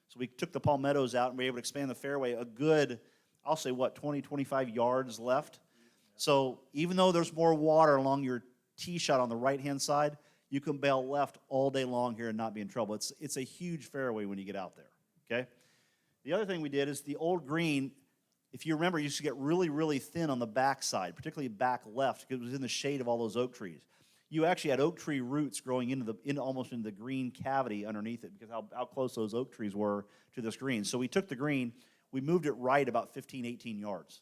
So we took the palmettos out and we were able to expand the fairway a good, I'll say, 20, 25 yards left. So even though there's more water along your tee shot on the right-hand side, you can bail left all day long here and not be in trouble. It's a huge fairway when you get out there, okay? The other thing we did is the old green, if you remember, used to get really, really thin on the back side, particularly back left, because it was in the shade of all those oak trees. You actually had oak tree roots growing almost into the green cavity underneath it because how close those oak trees were to this green. So we took the green, we moved it right about 15, 18 yards.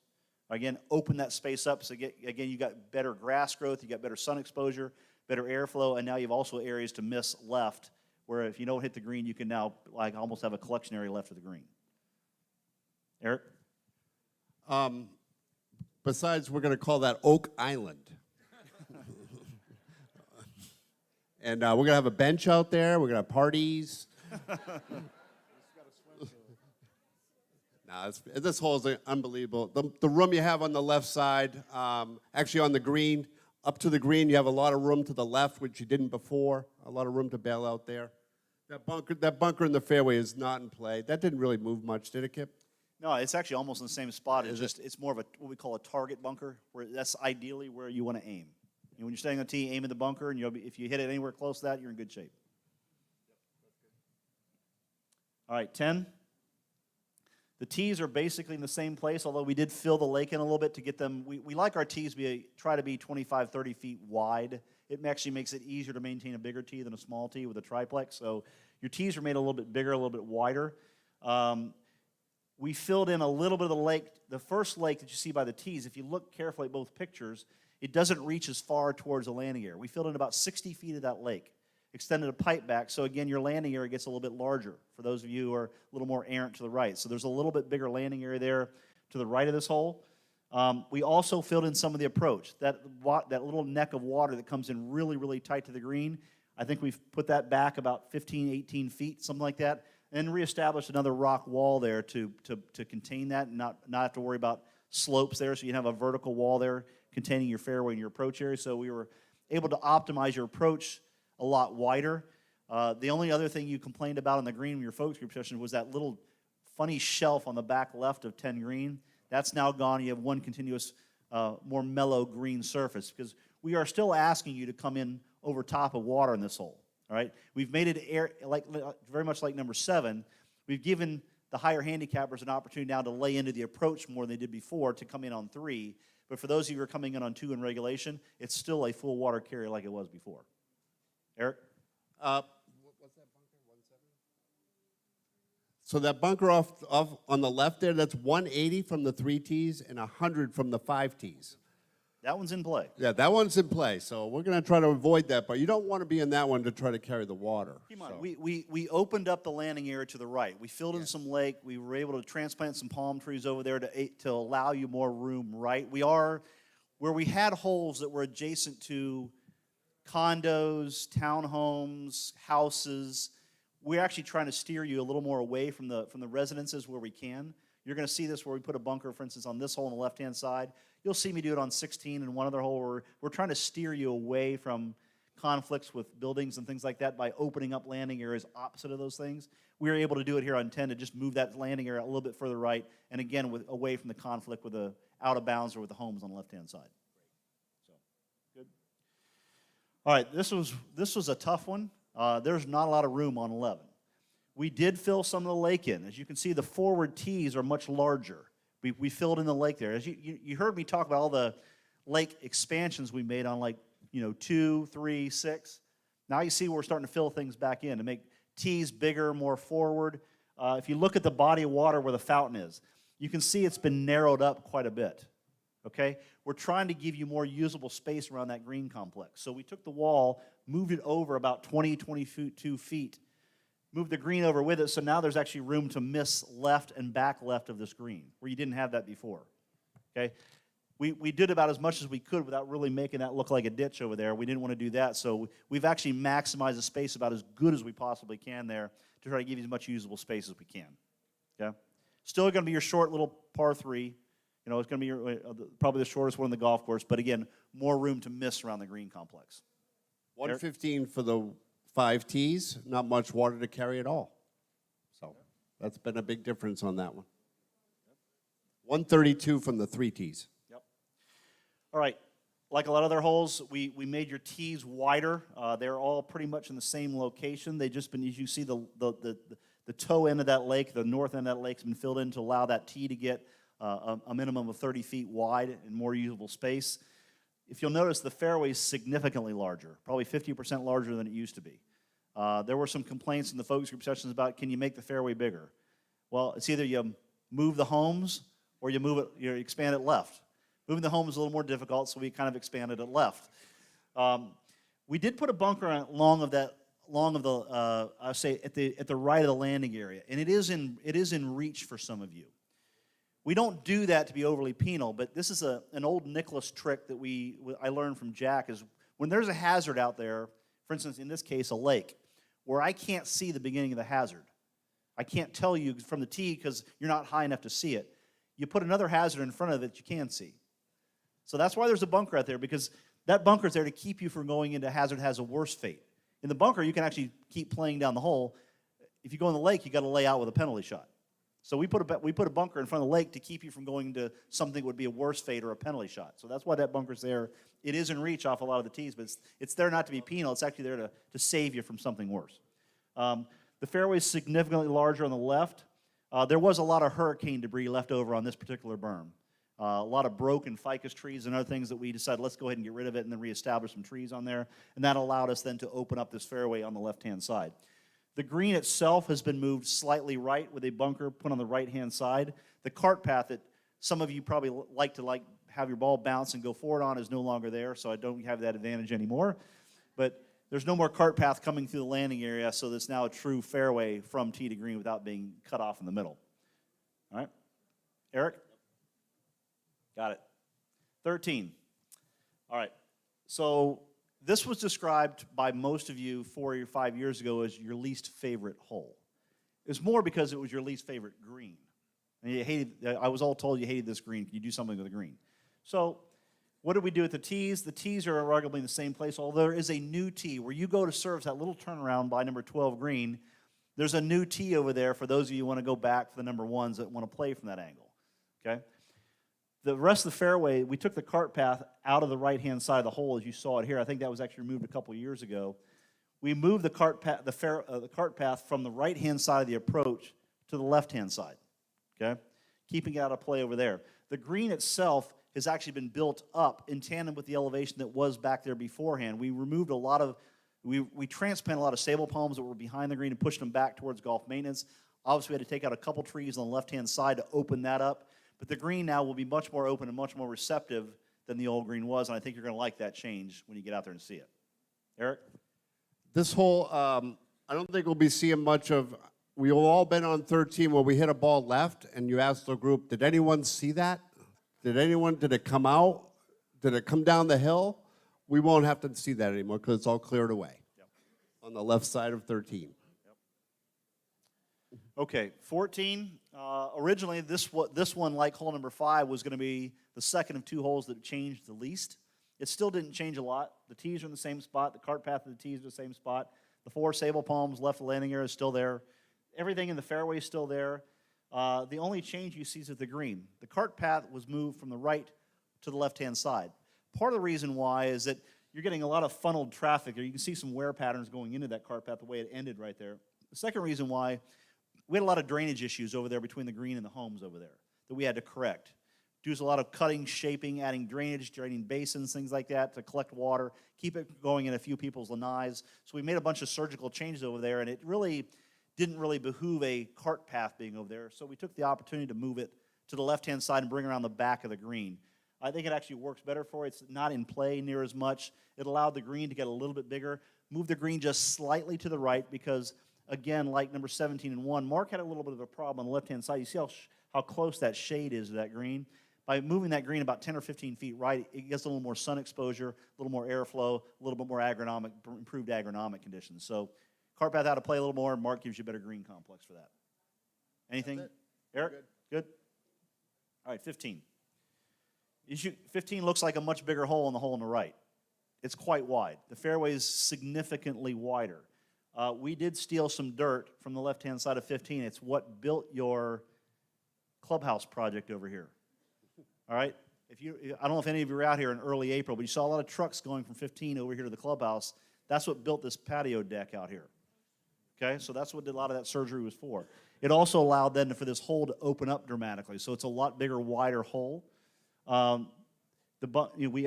Again, open that space up. So again, you got better grass growth, you got better sun exposure, better airflow, and now you have also areas to miss left, where if you don't hit the green, you can now like almost have a collection area left of the green. Eric? Besides, we're going to call that Oak Island. And we're going to have a bench out there. We're going to have parties. This hole is unbelievable. The room you have on the left side, actually on the green, up to the green, you have a lot of room to the left, which you didn't before. A lot of room to bail out there. That bunker in the fairway is not in play. That didn't really move much, did it, Kip? No, it's actually almost in the same spot. It's more of what we call a target bunker, where that's ideally where you want to aim. And when you're standing on the tee, aim at the bunker, and if you hit it anywhere close to that, you're in good shape. All right, 10. The tees are basically in the same place, although we did fill the lake in a little bit to get them. We like our tees try to be 25, 30 feet wide. It actually makes it easier to maintain a bigger tee than a small tee with a triplex. So your tees are made a little bit bigger, a little bit wider. We filled in a little bit of the lake. The first lake that you see by the tees, if you look carefully at both pictures, it doesn't reach as far towards the landing area. We filled in about 60 feet of that lake, extended a pipe back, so again, your landing area gets a little bit larger for those of you who are a little more errant to the right. So there's a little bit bigger landing area there to the right of this hole. We also filled in some of the approach. That little neck of water that comes in really, really tight to the green, I think we've put that back about 15, 18 feet, something like that, and reestablished another rock wall there to contain that and not have to worry about slopes there, so you have a vertical wall there containing your fairway and your approach area. So we were able to optimize your approach a lot wider. The only other thing you complained about on the green in your focus group session was that little funny shelf on the back left of 10 green. That's now gone. You have one continuous, more mellow green surface because we are still asking you to come in over top of water in this hole. All right, we've made it very much like number 7. We've given the higher handicappers an opportunity now to lay into the approach more than they did before to come in on 3. But for those of you who are coming in on 2 in regulation, it's still a full water carrier like it was before. Eric? What's that bunker? 170? So that bunker off on the left there, that's 180 from the 3 tees and 100 from the 5 tees. That one's in play. Yeah, that one's in play. So we're going to try to avoid that, but you don't want to be in that one to try to carry the water. Keep in mind, we opened up the landing area to the right. We filled in some lake. We were able to transplant some palm trees over there to allow you more room right. We are, where we had holes that were adjacent to condos, townhomes, houses, we're actually trying to steer you a little more away from the residences where we can. You're going to see this where we put a bunker, for instance, on this hole on the left-hand side. You'll see me do it on 16 and one other hole where we're trying to steer you away from conflicts with buildings and things like that by opening up landing areas opposite of those things. We were able to do it here on 10 to just move that landing area a little bit further right and again away from the conflict with the out of bounds or with the homes on the left-hand side. So, good. All right, this was a tough one. There's not a lot of room on 11. We did fill some of the lake in. As you can see, the forward tees are much larger. We filled in the lake there. As you heard me talk about all the lake expansions we made on 2, 3, 6. Now you see we're starting to fill things back in to make tees bigger, more forward. If you look at the body of water where the fountain is, you can see it's been narrowed up quite a bit. Okay? We're trying to give you more usable space around that green complex. So we took the wall, moved it over about 22 feet, moved the green over with it, so now there's actually room to miss left and back left of this green, where you didn't have that before. Okay? we did about as much as we could without really making that look like a ditch over there. We didn't want to do that, so we've actually maximized the space about as good as we possibly can there to try to give you as much usable space as we can. Okay? Still going to be your short little par 3. You know, it's going to be your, probably the shortest one in the golf course, but again, more room to miss around the green complex. 115 for the 5 tees, not much water to carry at all. So that's been a big difference on that one. 132 from the 3 tees. Yep. All right. Like a lot of other holes, we made your tees wider. They're all pretty much in the same location. They just been, as you see, the toe end of that lake, the north end of that lake has been filled in to allow that tee to get a minimum of 30 feet wide and more usable space. If you'll notice, the fairway is significantly larger, probably 50% larger than it used to be. There were some complaints in the focus group sessions about, can you make the fairway bigger? Well, it's either you move the homes or you move it, you expand it left. Moving the home is a little more difficult, so we kind of expanded it left. We did put a bunker along of the I say at the right of the landing area, and it is in reach for some of you. We don't do that to be overly penal, but this is an old Nicholas trick that I learned from Jack. Is when there's a hazard out there, for instance, in this case, a lake, where I can't see the beginning of the hazard. I can't tell you from the tee because you're not high enough to see it. You put another hazard in front of it that you can see. So that's why there's a bunker out there, because that bunker's there to keep you from going into a hazard that has a worse fate. In the bunker, you can actually keep playing down the hole. If you go in the lake, you got to lay out with a penalty shot. So we put a bunker in front of the lake to keep you from going into something that would be a worse fate or a penalty shot. So that's why that bunker's there. It is in reach off a lot of the tees, but it's there not to be penal. It's actually there to save you from something worse. The fairway is significantly larger on the left. There was a lot of hurricane debris left over on this particular berm. A lot of broken ficus trees and other things that we decided, let's go ahead and get rid of it and then reestablish some trees on there. And that allowed us then to open up this fairway on the left-hand side. The green itself has been moved slightly right with a bunker put on the right-hand side. The cart path that some of you probably like to have your ball bounce and go forward on is no longer there, so I don't have that advantage anymore. But there's no more cart path coming through the landing area, so there's now a true fairway from tee to green without being cut off in the middle. All right? Eric? Got it. 13. All right. So this was described by most of you 4 or 5 years ago as your least favorite hole. It was more because it was your least favorite green. And you hated, I was all told you hated this green. Can you do something with the green? So what did we do with the tees? The tees are arguably in the same place, although there is a new tee. Where you go to serve that little turnaround by number 12 green, there's a new tee over there for those of you who want to go back for the number 1s that want to play from that angle. Okay? The rest of the fairway, we took the cart path out of the right-hand side of the hole, as you saw it here. I think that was actually removed a couple years ago. We moved the cart path from the right-hand side of the approach to the left-hand side, okay? Keeping it out of play over there. The green itself has actually been built up in tandem with the elevation that was back there beforehand. We removed a lot of, we transplanted a lot of sable palms that were behind the green and pushed them back towards golf maintenance. Obviously, we had to take out a couple trees on the left-hand side to open that up. But the green now will be much more open and much more receptive than the old green was, and I think you're going to like that change when you get out there and see it. Eric? This hole, I don't think we'll be seeing much of. We've all been on 13 where we hit a ball left, and you asked the group, did anyone see that? Did it come out? Did it come down the hill? We won't have to see that anymore because it's all cleared away. Yep. On the left side of 13. Okay, 14. Originally, this one, like hole number 5, was going to be the second of 2 holes that changed the least. It still didn't change a lot. The tees are in the same spot. The cart path of the tees are in the same spot. The 4 sable palms left the landing area is still there. Everything in the fairway is still there. The only change you see is at the green. The cart path was moved from the right to the left-hand side. Part of the reason why is that you're getting a lot of funneled traffic there. You can see some wear patterns going into that cart path the way it ended right there. The second reason why, we had a lot of drainage issues over there between the green and the homes over there that we had to correct. Do a lot of cutting, shaping, adding drainage, draining basins, things like that to collect water, keep it going in a few people's lanais. So we made a bunch of surgical changes over there, and it really didn't really behoove a cart path being over there. So we took the opportunity to move it to the left-hand side and bring around the back of the green. I think it actually works better for it. It's not in play near as much. It allowed the green to get a little bit bigger. Move the green just slightly to the right because, again, like number 17 and 1, Mark had a little bit of a problem on the left-hand side. You see how close that shade is to that green? By moving that green about 10 or 15 feet right, it gets a little more sun exposure, a little more airflow, a little bit more improved agronomic conditions. So cart path out to play a little more. Mark gives you a better green complex for that. Anything? Eric? Good? All right, 15. 15 looks like a much bigger hole in the hole on the right. It's quite wide. The fairway is significantly wider. We did steal some dirt from the left-hand side of 15. It's what built your clubhouse project over here. All right? I don't know if any of you were out here in early April, but you saw a lot of trucks going from 15 over here to the clubhouse. That's what built this patio deck out here. Okay? So that's what a lot of that surgery was for. It also allowed then for this hole to open up dramatically. So it's a lot bigger, wider hole. We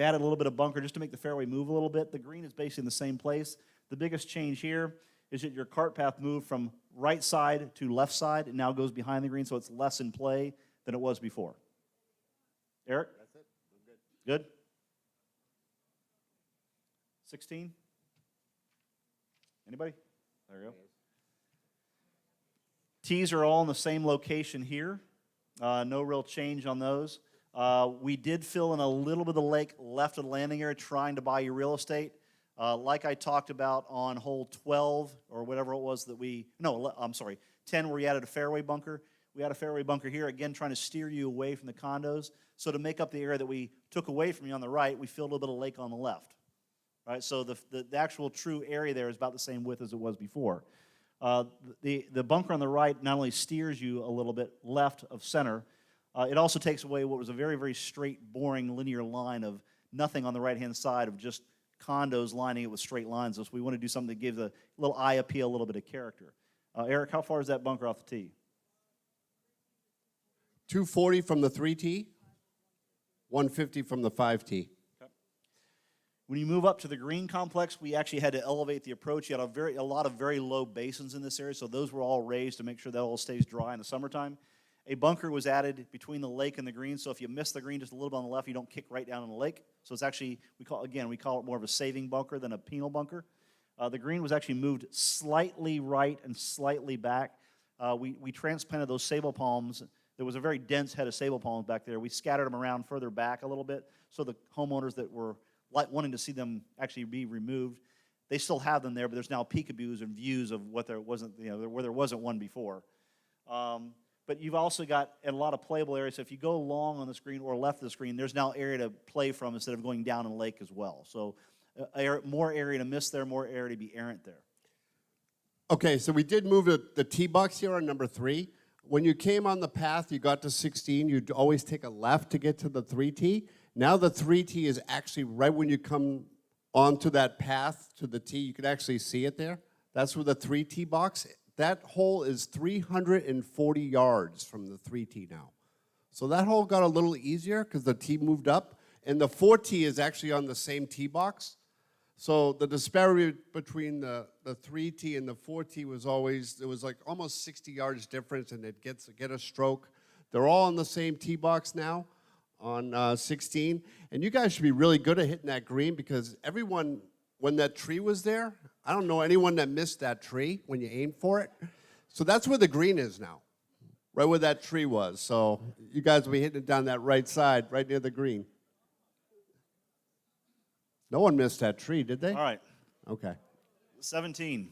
added a little bit of bunker just to make the fairway move a little bit. The green is basically in the same place. The biggest change here is that your cart path moved from right side to left side. It now goes behind the green, so it's less in play than it was before. Eric? That's it. Good. 16? Anybody? There you go. Tees are all in the same location here. No real change on those. We did fill in a little bit of the lake left of the landing area trying to buy you real estate. Like I talked about on hole 12 or whatever it was 10 where we added a fairway bunker. We had a fairway bunker here, again, trying to steer you away from the condos. So to make up the area that we took away from you on the right, we filled a little bit of lake on the left. Right? So the actual true area there is about the same width as it was before. The bunker on the right not only steers you a little bit left of center, it also takes away what was a very, very straight, boring, linear line of nothing on the right-hand side of just condos lining it with straight lines. So we want to do something that gives a little eye appeal, a little bit of character. Eric, how far is that bunker off the tee? 240 from the 3T, 150 from the 5T. Okay. When you move up to the green complex, we actually had to elevate the approach. You had a lot of very low basins in this area, so those were all raised to make sure that all stays dry in the summertime. A bunker was added between the lake and the green, so if you miss the green just a little bit on the left, you don't kick right down in the lake. So it's actually, we call it more of a saving bunker than a penal bunker. The green was actually moved slightly right and slightly back. We transplanted those sable palms. There was a very dense head of sable palms back there. We scattered them around further back a little bit, so the homeowners that were wanting to see them actually be removed, they still have them there, but there's now peekaboos and views of what there wasn't, where there wasn't one before. But you've also got a lot of playable areas. So if you go long on the screen or left of the screen, there's now area to play from instead of going down in the lake as well. So more area to miss there, more area to be errant there. Okay, so we did move the tee box here on number 3. When you came on the path, you got to 16, you'd always take a left to get to the 3T. Now the 3T is actually right when you come onto that path to the tee. You can actually see it there. That's where the 3T box is. That hole is 340 yards from the 3T now. So that hole got a little easier because the tee moved up. And the 4T is actually on the same tee box. So the disparity between the 3T and the 4T was always, there was like almost 60 yards difference, and it get a stroke. They're all on the same tee box now on 16. And you guys should be really good at hitting that green because everyone, when that tree was there, I don't know anyone that missed that tree when you aim for it. So that's where the green is now, right where that tree was. So you guys will be hitting it down that right side, right near the green. No one missed that tree, did they? All right. Okay. 17.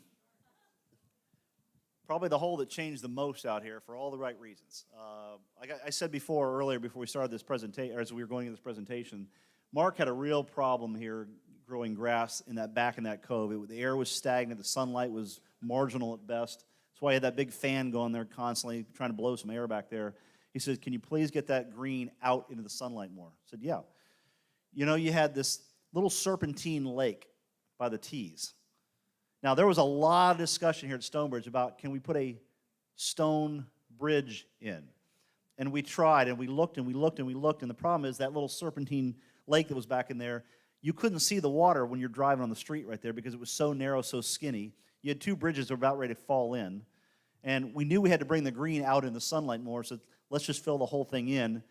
Probably the hole that changed the most out here for all the right reasons. Like I said earlier, before we started this presentation, or as we were going into this presentation, Mark had a real problem here growing grass in that cove. The air was stagnant. The sunlight was marginal at best. That's why he had that big fan going there constantly, trying to blow some air back there. He said, "Can you please get that green out into the sunlight more?" I said, "Yeah." You had this little serpentine lake by the tees. Now, there was a lot of discussion here at Stonebridge about, can we put a stone bridge in? And we tried, and we looked, and we looked, and we looked, and the problem is that little serpentine lake that was back in there, you couldn't see the water when you're driving on the street right there because it was so narrow, so skinny. You had 2 bridges that were about ready to fall in, and we knew we had to bring the green out in the sunlight more, so let's just fill the whole thing in,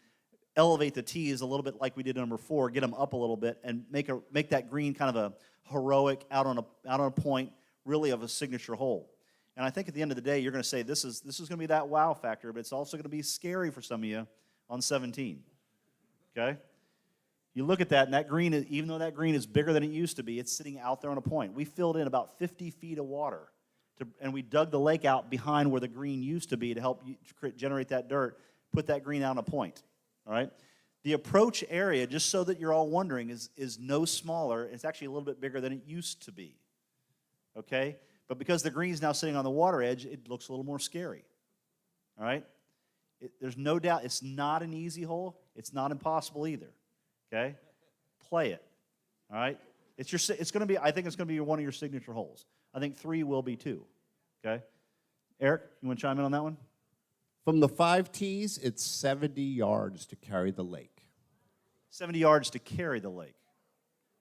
elevate the tees a little bit like we did number 4, get them up a little bit, and make that green kind of a heroic, out on a point, really of a signature hole. And I think at the end of the day, you're going to say this is going to be that wow factor, but it's also going to be scary for some of you on 17. okay? You look at that, and that green, even though that green is bigger than it used to be, it's sitting out there on a point. We filled in about 50 feet of water, and we dug the lake out behind where the green used to be to help generate that dirt, put that green out on a point, all right? The approach area, just so that you're all wondering, is no smaller. It's actually a little bit bigger than it used to be, okay? But because the green's now sitting on the water edge, it looks a little more scary, all right? There's no doubt it's not an easy hole. It's not impossible either. Okay, play it. All right, it's going to be. I think it's going to be one of your signature holes. I think 3 will be too. Okay, Eric, you want to chime in on that one? From the 5 tees, it's 70 yards to carry the lake. 70 yards to carry the lake.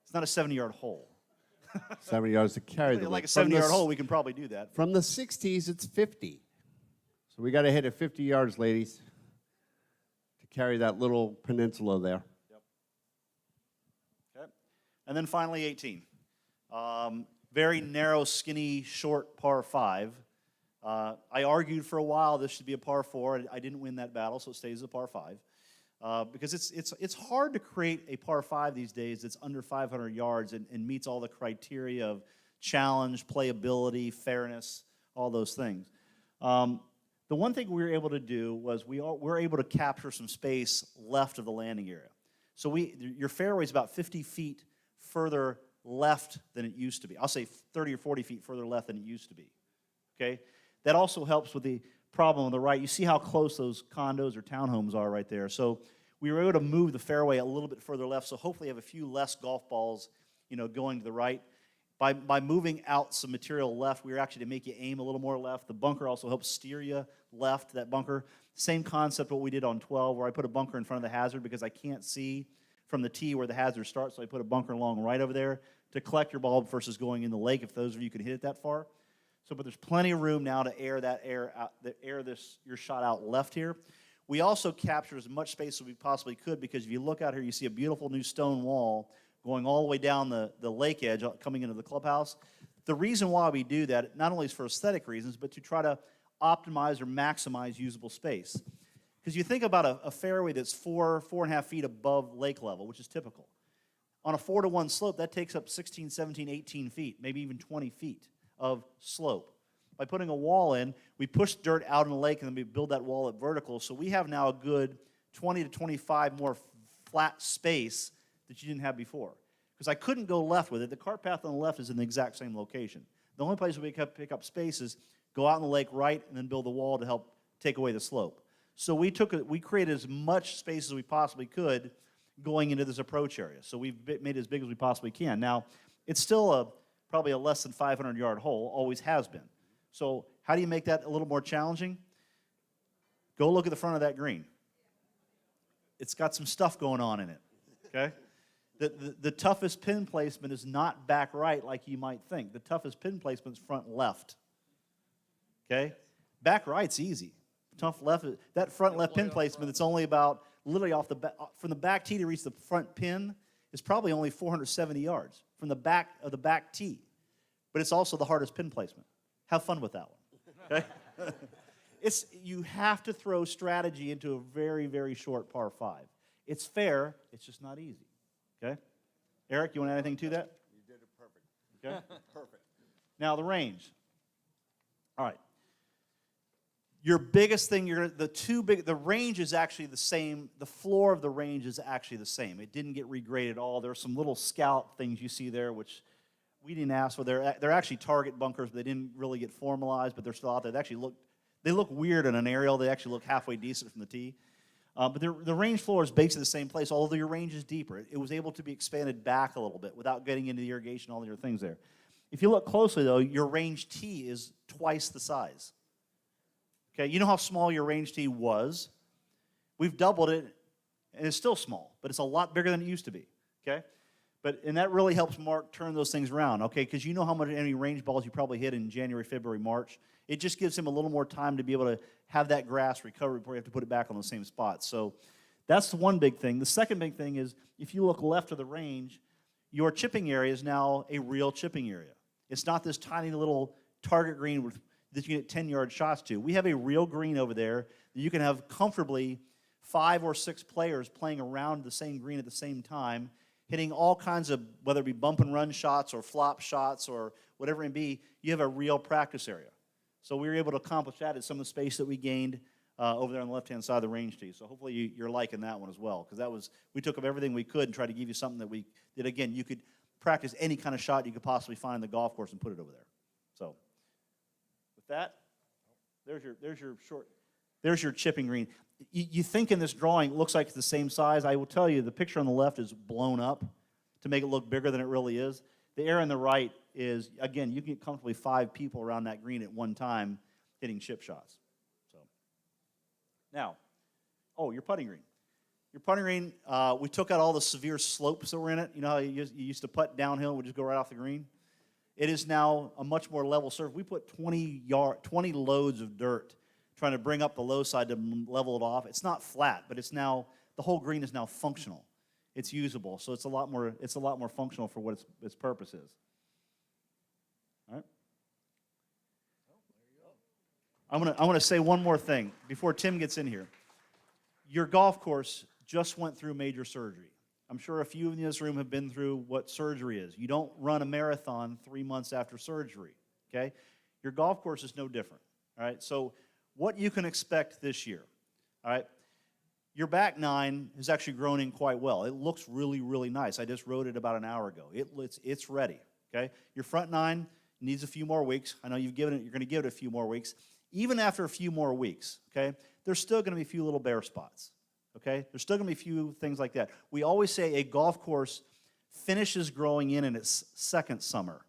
It's not a 70-yard hole. 70 yards to carry the lake. Like a 70-yard hole, we can probably do that. From the 6 tees, it's 50. So we got to hit it 50 yards, ladies, to carry that little peninsula there. Okay, and then finally 18. Very narrow, skinny, short par 5. I argued for a while this should be a par 4. I didn't win that battle, so it stays a par 5. Because it's hard to create a par 5 these days that's under 500 yards and meets all the criteria of challenge, playability, fairness, all those things. The one thing we were able to do was we were able to capture some space left of the landing area. So your fairway is about 50 feet further left than it used to be. I'll say 30 or 40 feet further left than it used to be. Okay? That also helps with the problem on the right. You see how close those condos or townhomes are right there. So we were able to move the fairway a little bit further left, so hopefully have a few less golf balls, going to the right. By moving out some material left, we were actually to make you aim a little more left. The bunker also helps steer you left, that bunker. Same concept what we did on 12, where I put a bunker in front of the hazard because I can't see from the tee where the hazard starts, so I put a bunker along right over there to collect your ball versus going in the lake, if those of you can hit it that far. So, but there's plenty of room now to air your shot out left here. We also captured as much space as we possibly could, because if you look out here, you see a beautiful new stone wall going all the way down the lake edge, coming into the clubhouse. The reason why we do that, not only is for aesthetic reasons, but to try to optimize or maximize usable space. Because you think about a fairway that's 4.5 feet above lake level, which is typical. On a 4-to-1 slope, that takes up 16, 17, 18 feet, maybe even 20 feet of slope. By putting a wall in, we push dirt out in the lake, and then we build that wall at vertical. So we have now a good 20 to 25 more flat space that you didn't have before. Because I couldn't go left with it. The cart path on the left is in the exact same location. The only place we could pick up space is go out in the lake right and then build a wall to help take away the slope. So we created as much space as we possibly could going into this approach area. So we've made it as big as we possibly can. Now, it's still probably a less than 500-yard hole, always has been. So how do you make that a little more challenging? Go look at the front of that green. It's got some stuff going on in it, okay? The toughest pin placement is not back right like you might think. The toughest pin placement is front left, okay? Back right's easy. Tough left, that front left pin placement that's only about, literally from the back tee to reach the front pin is probably only 470 yards from the back of the back tee. But it's also the hardest pin placement. Have fun with that one, okay? You have to throw strategy into a very, very short par 5. It's fair, it's just not easy, okay? Eric, you want to add anything to that? You did it perfect. Okay. Perfect. Now the range. All right. Your biggest thing, the range is actually the same. The floor of the range is actually the same. It didn't get regraded at all. There are some little scout things you see there, which we didn't ask for. They're actually target bunkers, but they didn't really get formalized, but they're still out there. They look weird in an aerial. They actually look halfway decent from the tee. But the range floor is basically the same place, although your range is deeper. It was able to be expanded back a little bit without getting into the irrigation, all the other things there. If you look closely, though, your range tee is twice the size. Okay, you know how small your range tee was? We've doubled it, and it's still small, but it's a lot bigger than it used to be, okay? And that really helps Mark turn those things around, okay? Because you know how many range balls you probably hit in January, February, March. It just gives him a little more time to be able to have that grass recover before you have to put it back on the same spot. So that's the one big thing. The second big thing is if you look left of the range, your chipping area is now a real chipping area. It's not this tiny little target green that you get 10-yard shots to. We have a real green over there that you can have comfortably 5 or 6 players playing around the same green at the same time, hitting all kinds of, whether it be bump and run shots or flop shots or whatever it may be, you have a real practice area. So we were able to accomplish that at some of the space that we gained over there on the left-hand side of the range tee. So hopefully you're liking that one as well, because we took up everything we could and tried to give you something that again, you could practice any kind of shot you could possibly find in the golf course and put it over there. So with that, there's your chipping green. You think in this drawing it looks like it's the same size. I will tell you, the picture on the left is blown up to make it look bigger than it really is. The area on the right is, again, you can get comfortably 5 people around that green at one time hitting chip shots. So now, your putting green. Your putting green, we took out all the severe slopes that were in it. You know how you used to putt downhill and would just go right off the green? It is now a much more level surface. We put 20 loads of dirt trying to bring up the low side to level it off. It's not flat, but it's now, the whole green is now functional. It's usable, so it's a lot more functional for what its purpose is. All right? I'm gonna say one more thing before Tim gets in here. Your golf course just went through major surgery. I'm sure a few in this room have been through what surgery is. You don't run a marathon 3 months after surgery, okay? Your golf course is no different, all right? So what you can expect this year, all right? Your back 9 has actually grown in quite well. It looks really, really nice. I just rode it about an hour ago. It's ready, okay? Your front 9 needs a few more weeks. I know you're going to give it a few more weeks. Even after a few more weeks, okay, there's still going to be a few little bare spots, okay? There's still going to be a few things like that. We always say a golf course finishes growing in its second summer,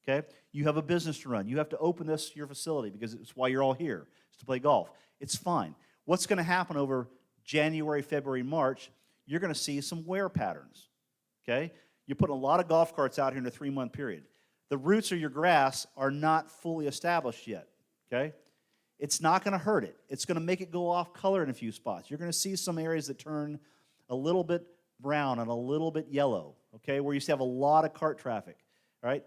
okay? You have a business to run. You have to open your facility because it's why you're all here, is to play golf. It's fine. What's going to happen over January, February, March, you're going to see some wear patterns, okay? You're putting a lot of golf carts out here in a 3-month period. The roots of your grass are not fully established yet, okay? It's not going to hurt it. It's going to make it go off color in a few spots. You're going to see some areas that turn a little bit brown and a little bit yellow, okay, where you used to have a lot of cart traffic, all right?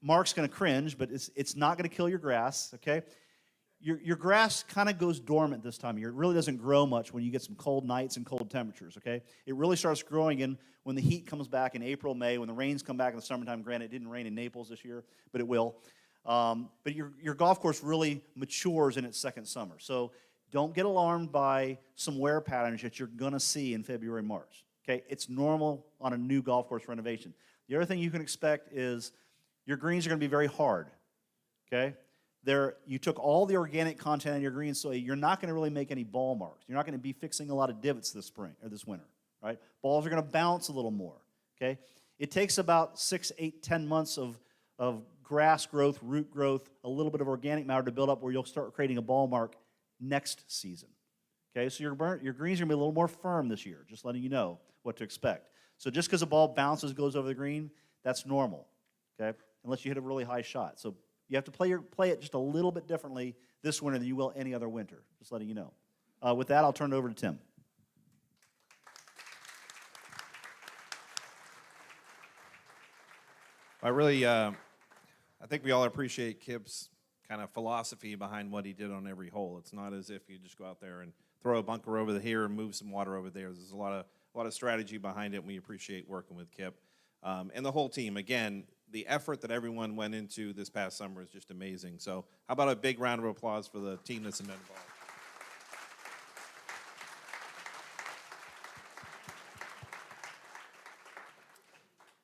Mark's going to cringe, but it's not going to kill your grass, okay? Your grass kind of goes dormant this time of year. It really doesn't grow much when you get some cold nights and cold temperatures, okay? It really starts growing in when the heat comes back in April, May, when the rains come back in the summertime. Granted, it didn't rain in Naples this year, but it will. But your golf course really matures in its second summer. So don't get alarmed by some wear patterns that you're going to see in February, March, okay? It's normal on a new golf course renovation. The other thing you can expect is your greens are going to be very hard, okay? You took all the organic content in your greens, so you're not going to really make any ball marks. You're not going to be fixing a lot of divots this spring or this winter, right? Balls are going to bounce a little more, okay? It takes about 6, 8, 10 months of grass growth, root growth, a little bit of organic matter to build up where you'll start creating a ball mark next season, okay? So your greens are going to be a little more firm this year, just letting you know what to expect. So just because a ball bounces, goes over the green, that's normal, okay? Unless you hit a really high shot. So you have to play it just a little bit differently this winter than you will any other winter, just letting you know. With that, I'll turn it over to Tim. I think we all appreciate Kip's kind of philosophy behind what he did on every hole. It's not as if you just go out there and throw a bunker over here and move some water over there. There's a lot of strategy behind it, and we appreciate working with Kip. And the whole team, again, the effort that everyone went into this past summer is just amazing. So how about a big round of applause for the team that's been involved.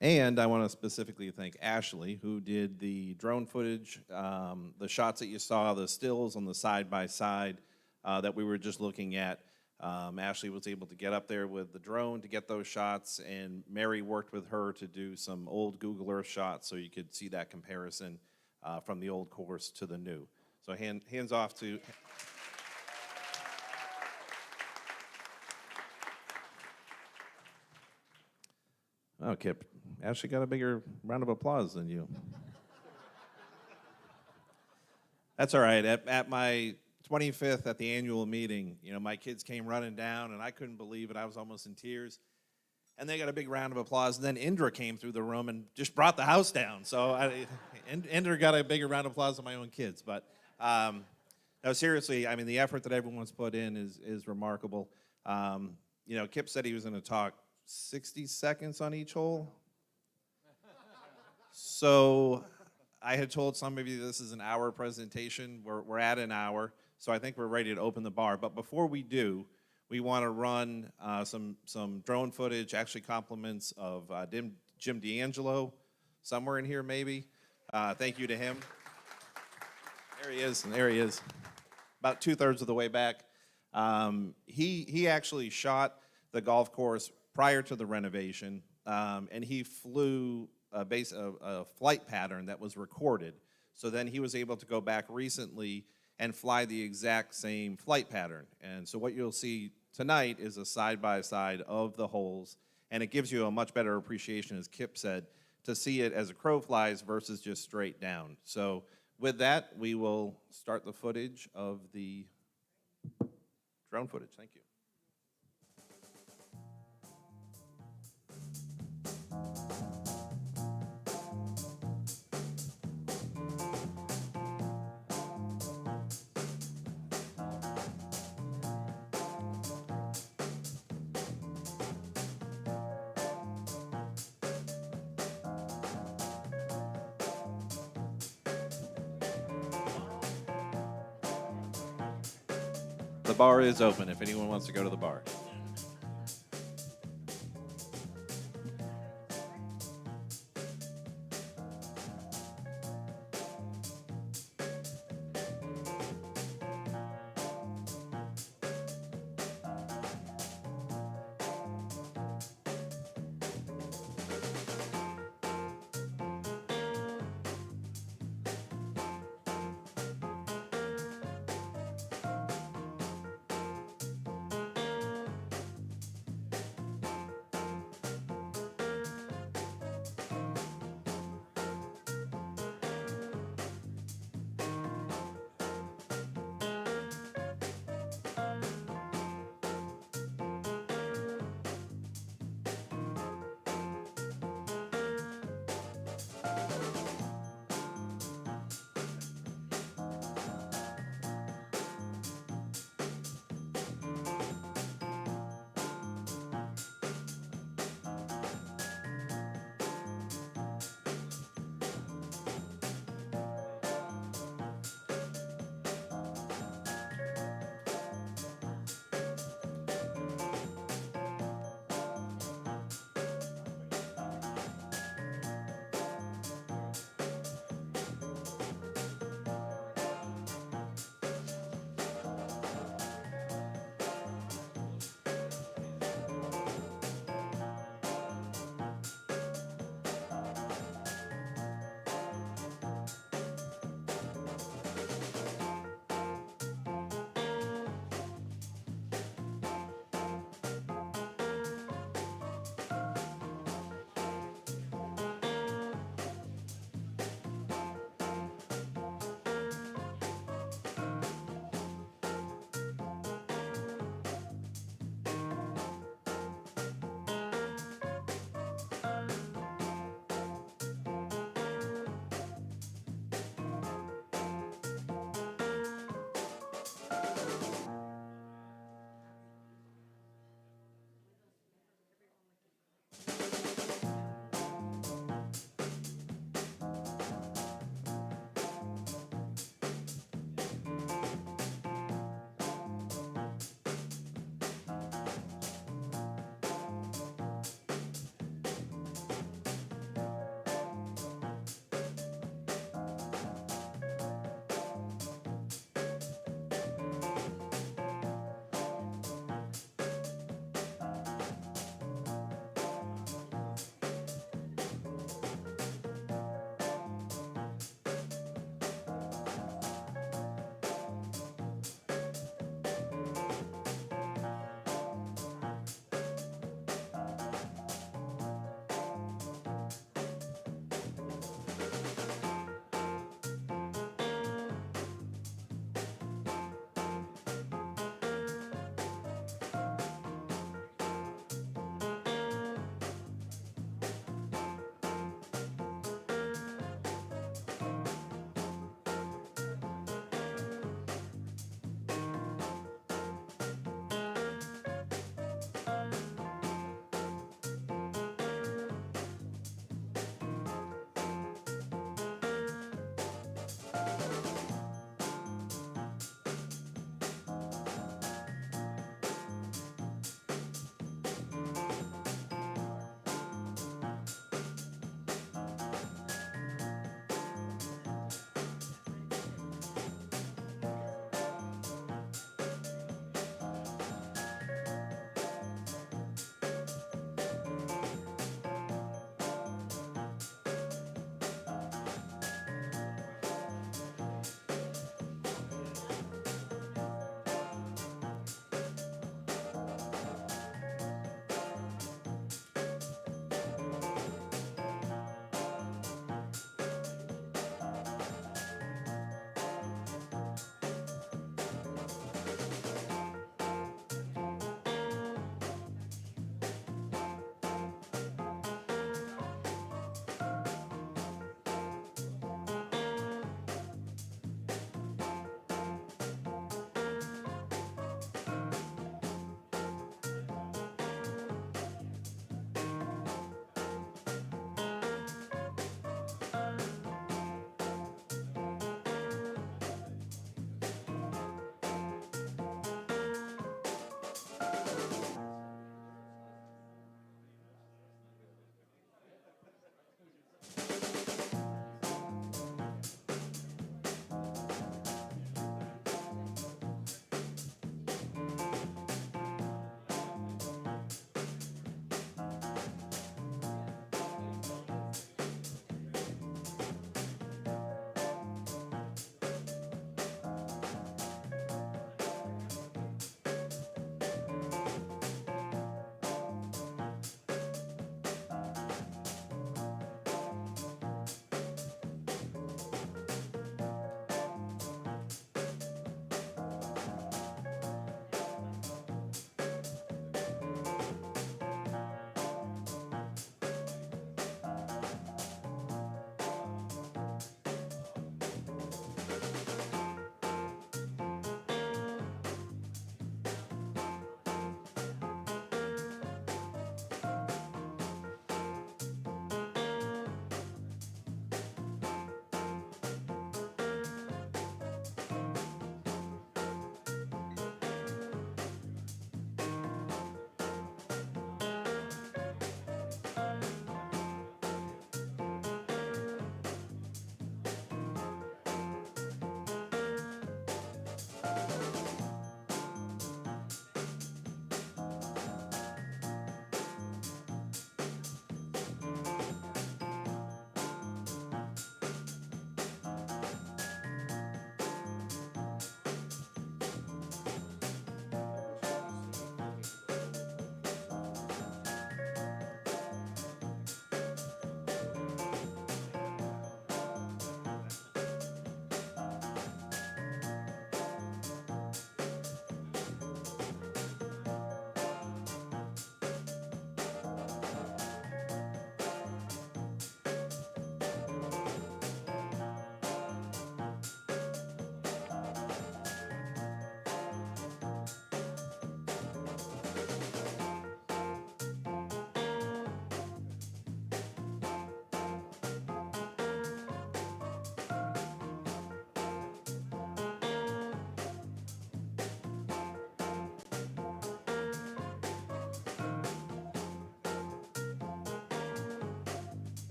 And I want to specifically thank Ashley, who did the drone footage, the shots that you saw, the stills on the side-by-side that we were just looking at. Ashley was able to get up there with the drone to get those shots, and Mary worked with her to do some old Google Earth shots so you could see that comparison from the old course to the new. So hands off to... Oh, Kip, Ashley got a bigger round of applause than you. That's all right. At my 25th at the annual meeting, my kids came running down, and I couldn't believe it. I was almost in tears. And they got a big round of applause. And then Indra came through the room and just brought the house down. So Indra got a bigger round of applause than my own kids. But No, seriously, I mean, the effort that everyone's put in is remarkable. Kip said he was going to talk 60 seconds on each hole. So I had told some of you this is an hour presentation. We're at an hour, so I think we're ready to open the bar. But before we do, we want to run some drone footage, actually compliments of Jim D'Angelo, somewhere in here maybe. Thank you to him. There he is, and there he is. About 2/3 of the way back. He actually shot the golf course prior to the renovation, and he flew a flight pattern that was recorded. So then he was able to go back recently and fly the exact same flight pattern. And so what you'll see tonight is a side-by-side of the holes, and it gives you a much better appreciation, as Kip said, to see it as a crow flies versus just straight down. So with that, we will start the footage of the drone footage. Thank you. The bar is open if anyone wants to go to the bar.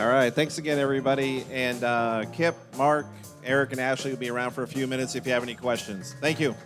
All right, thanks again, everybody. And Kip, Mark, Eric, and Ashley will be around for a few minutes if you have any questions. Thank you.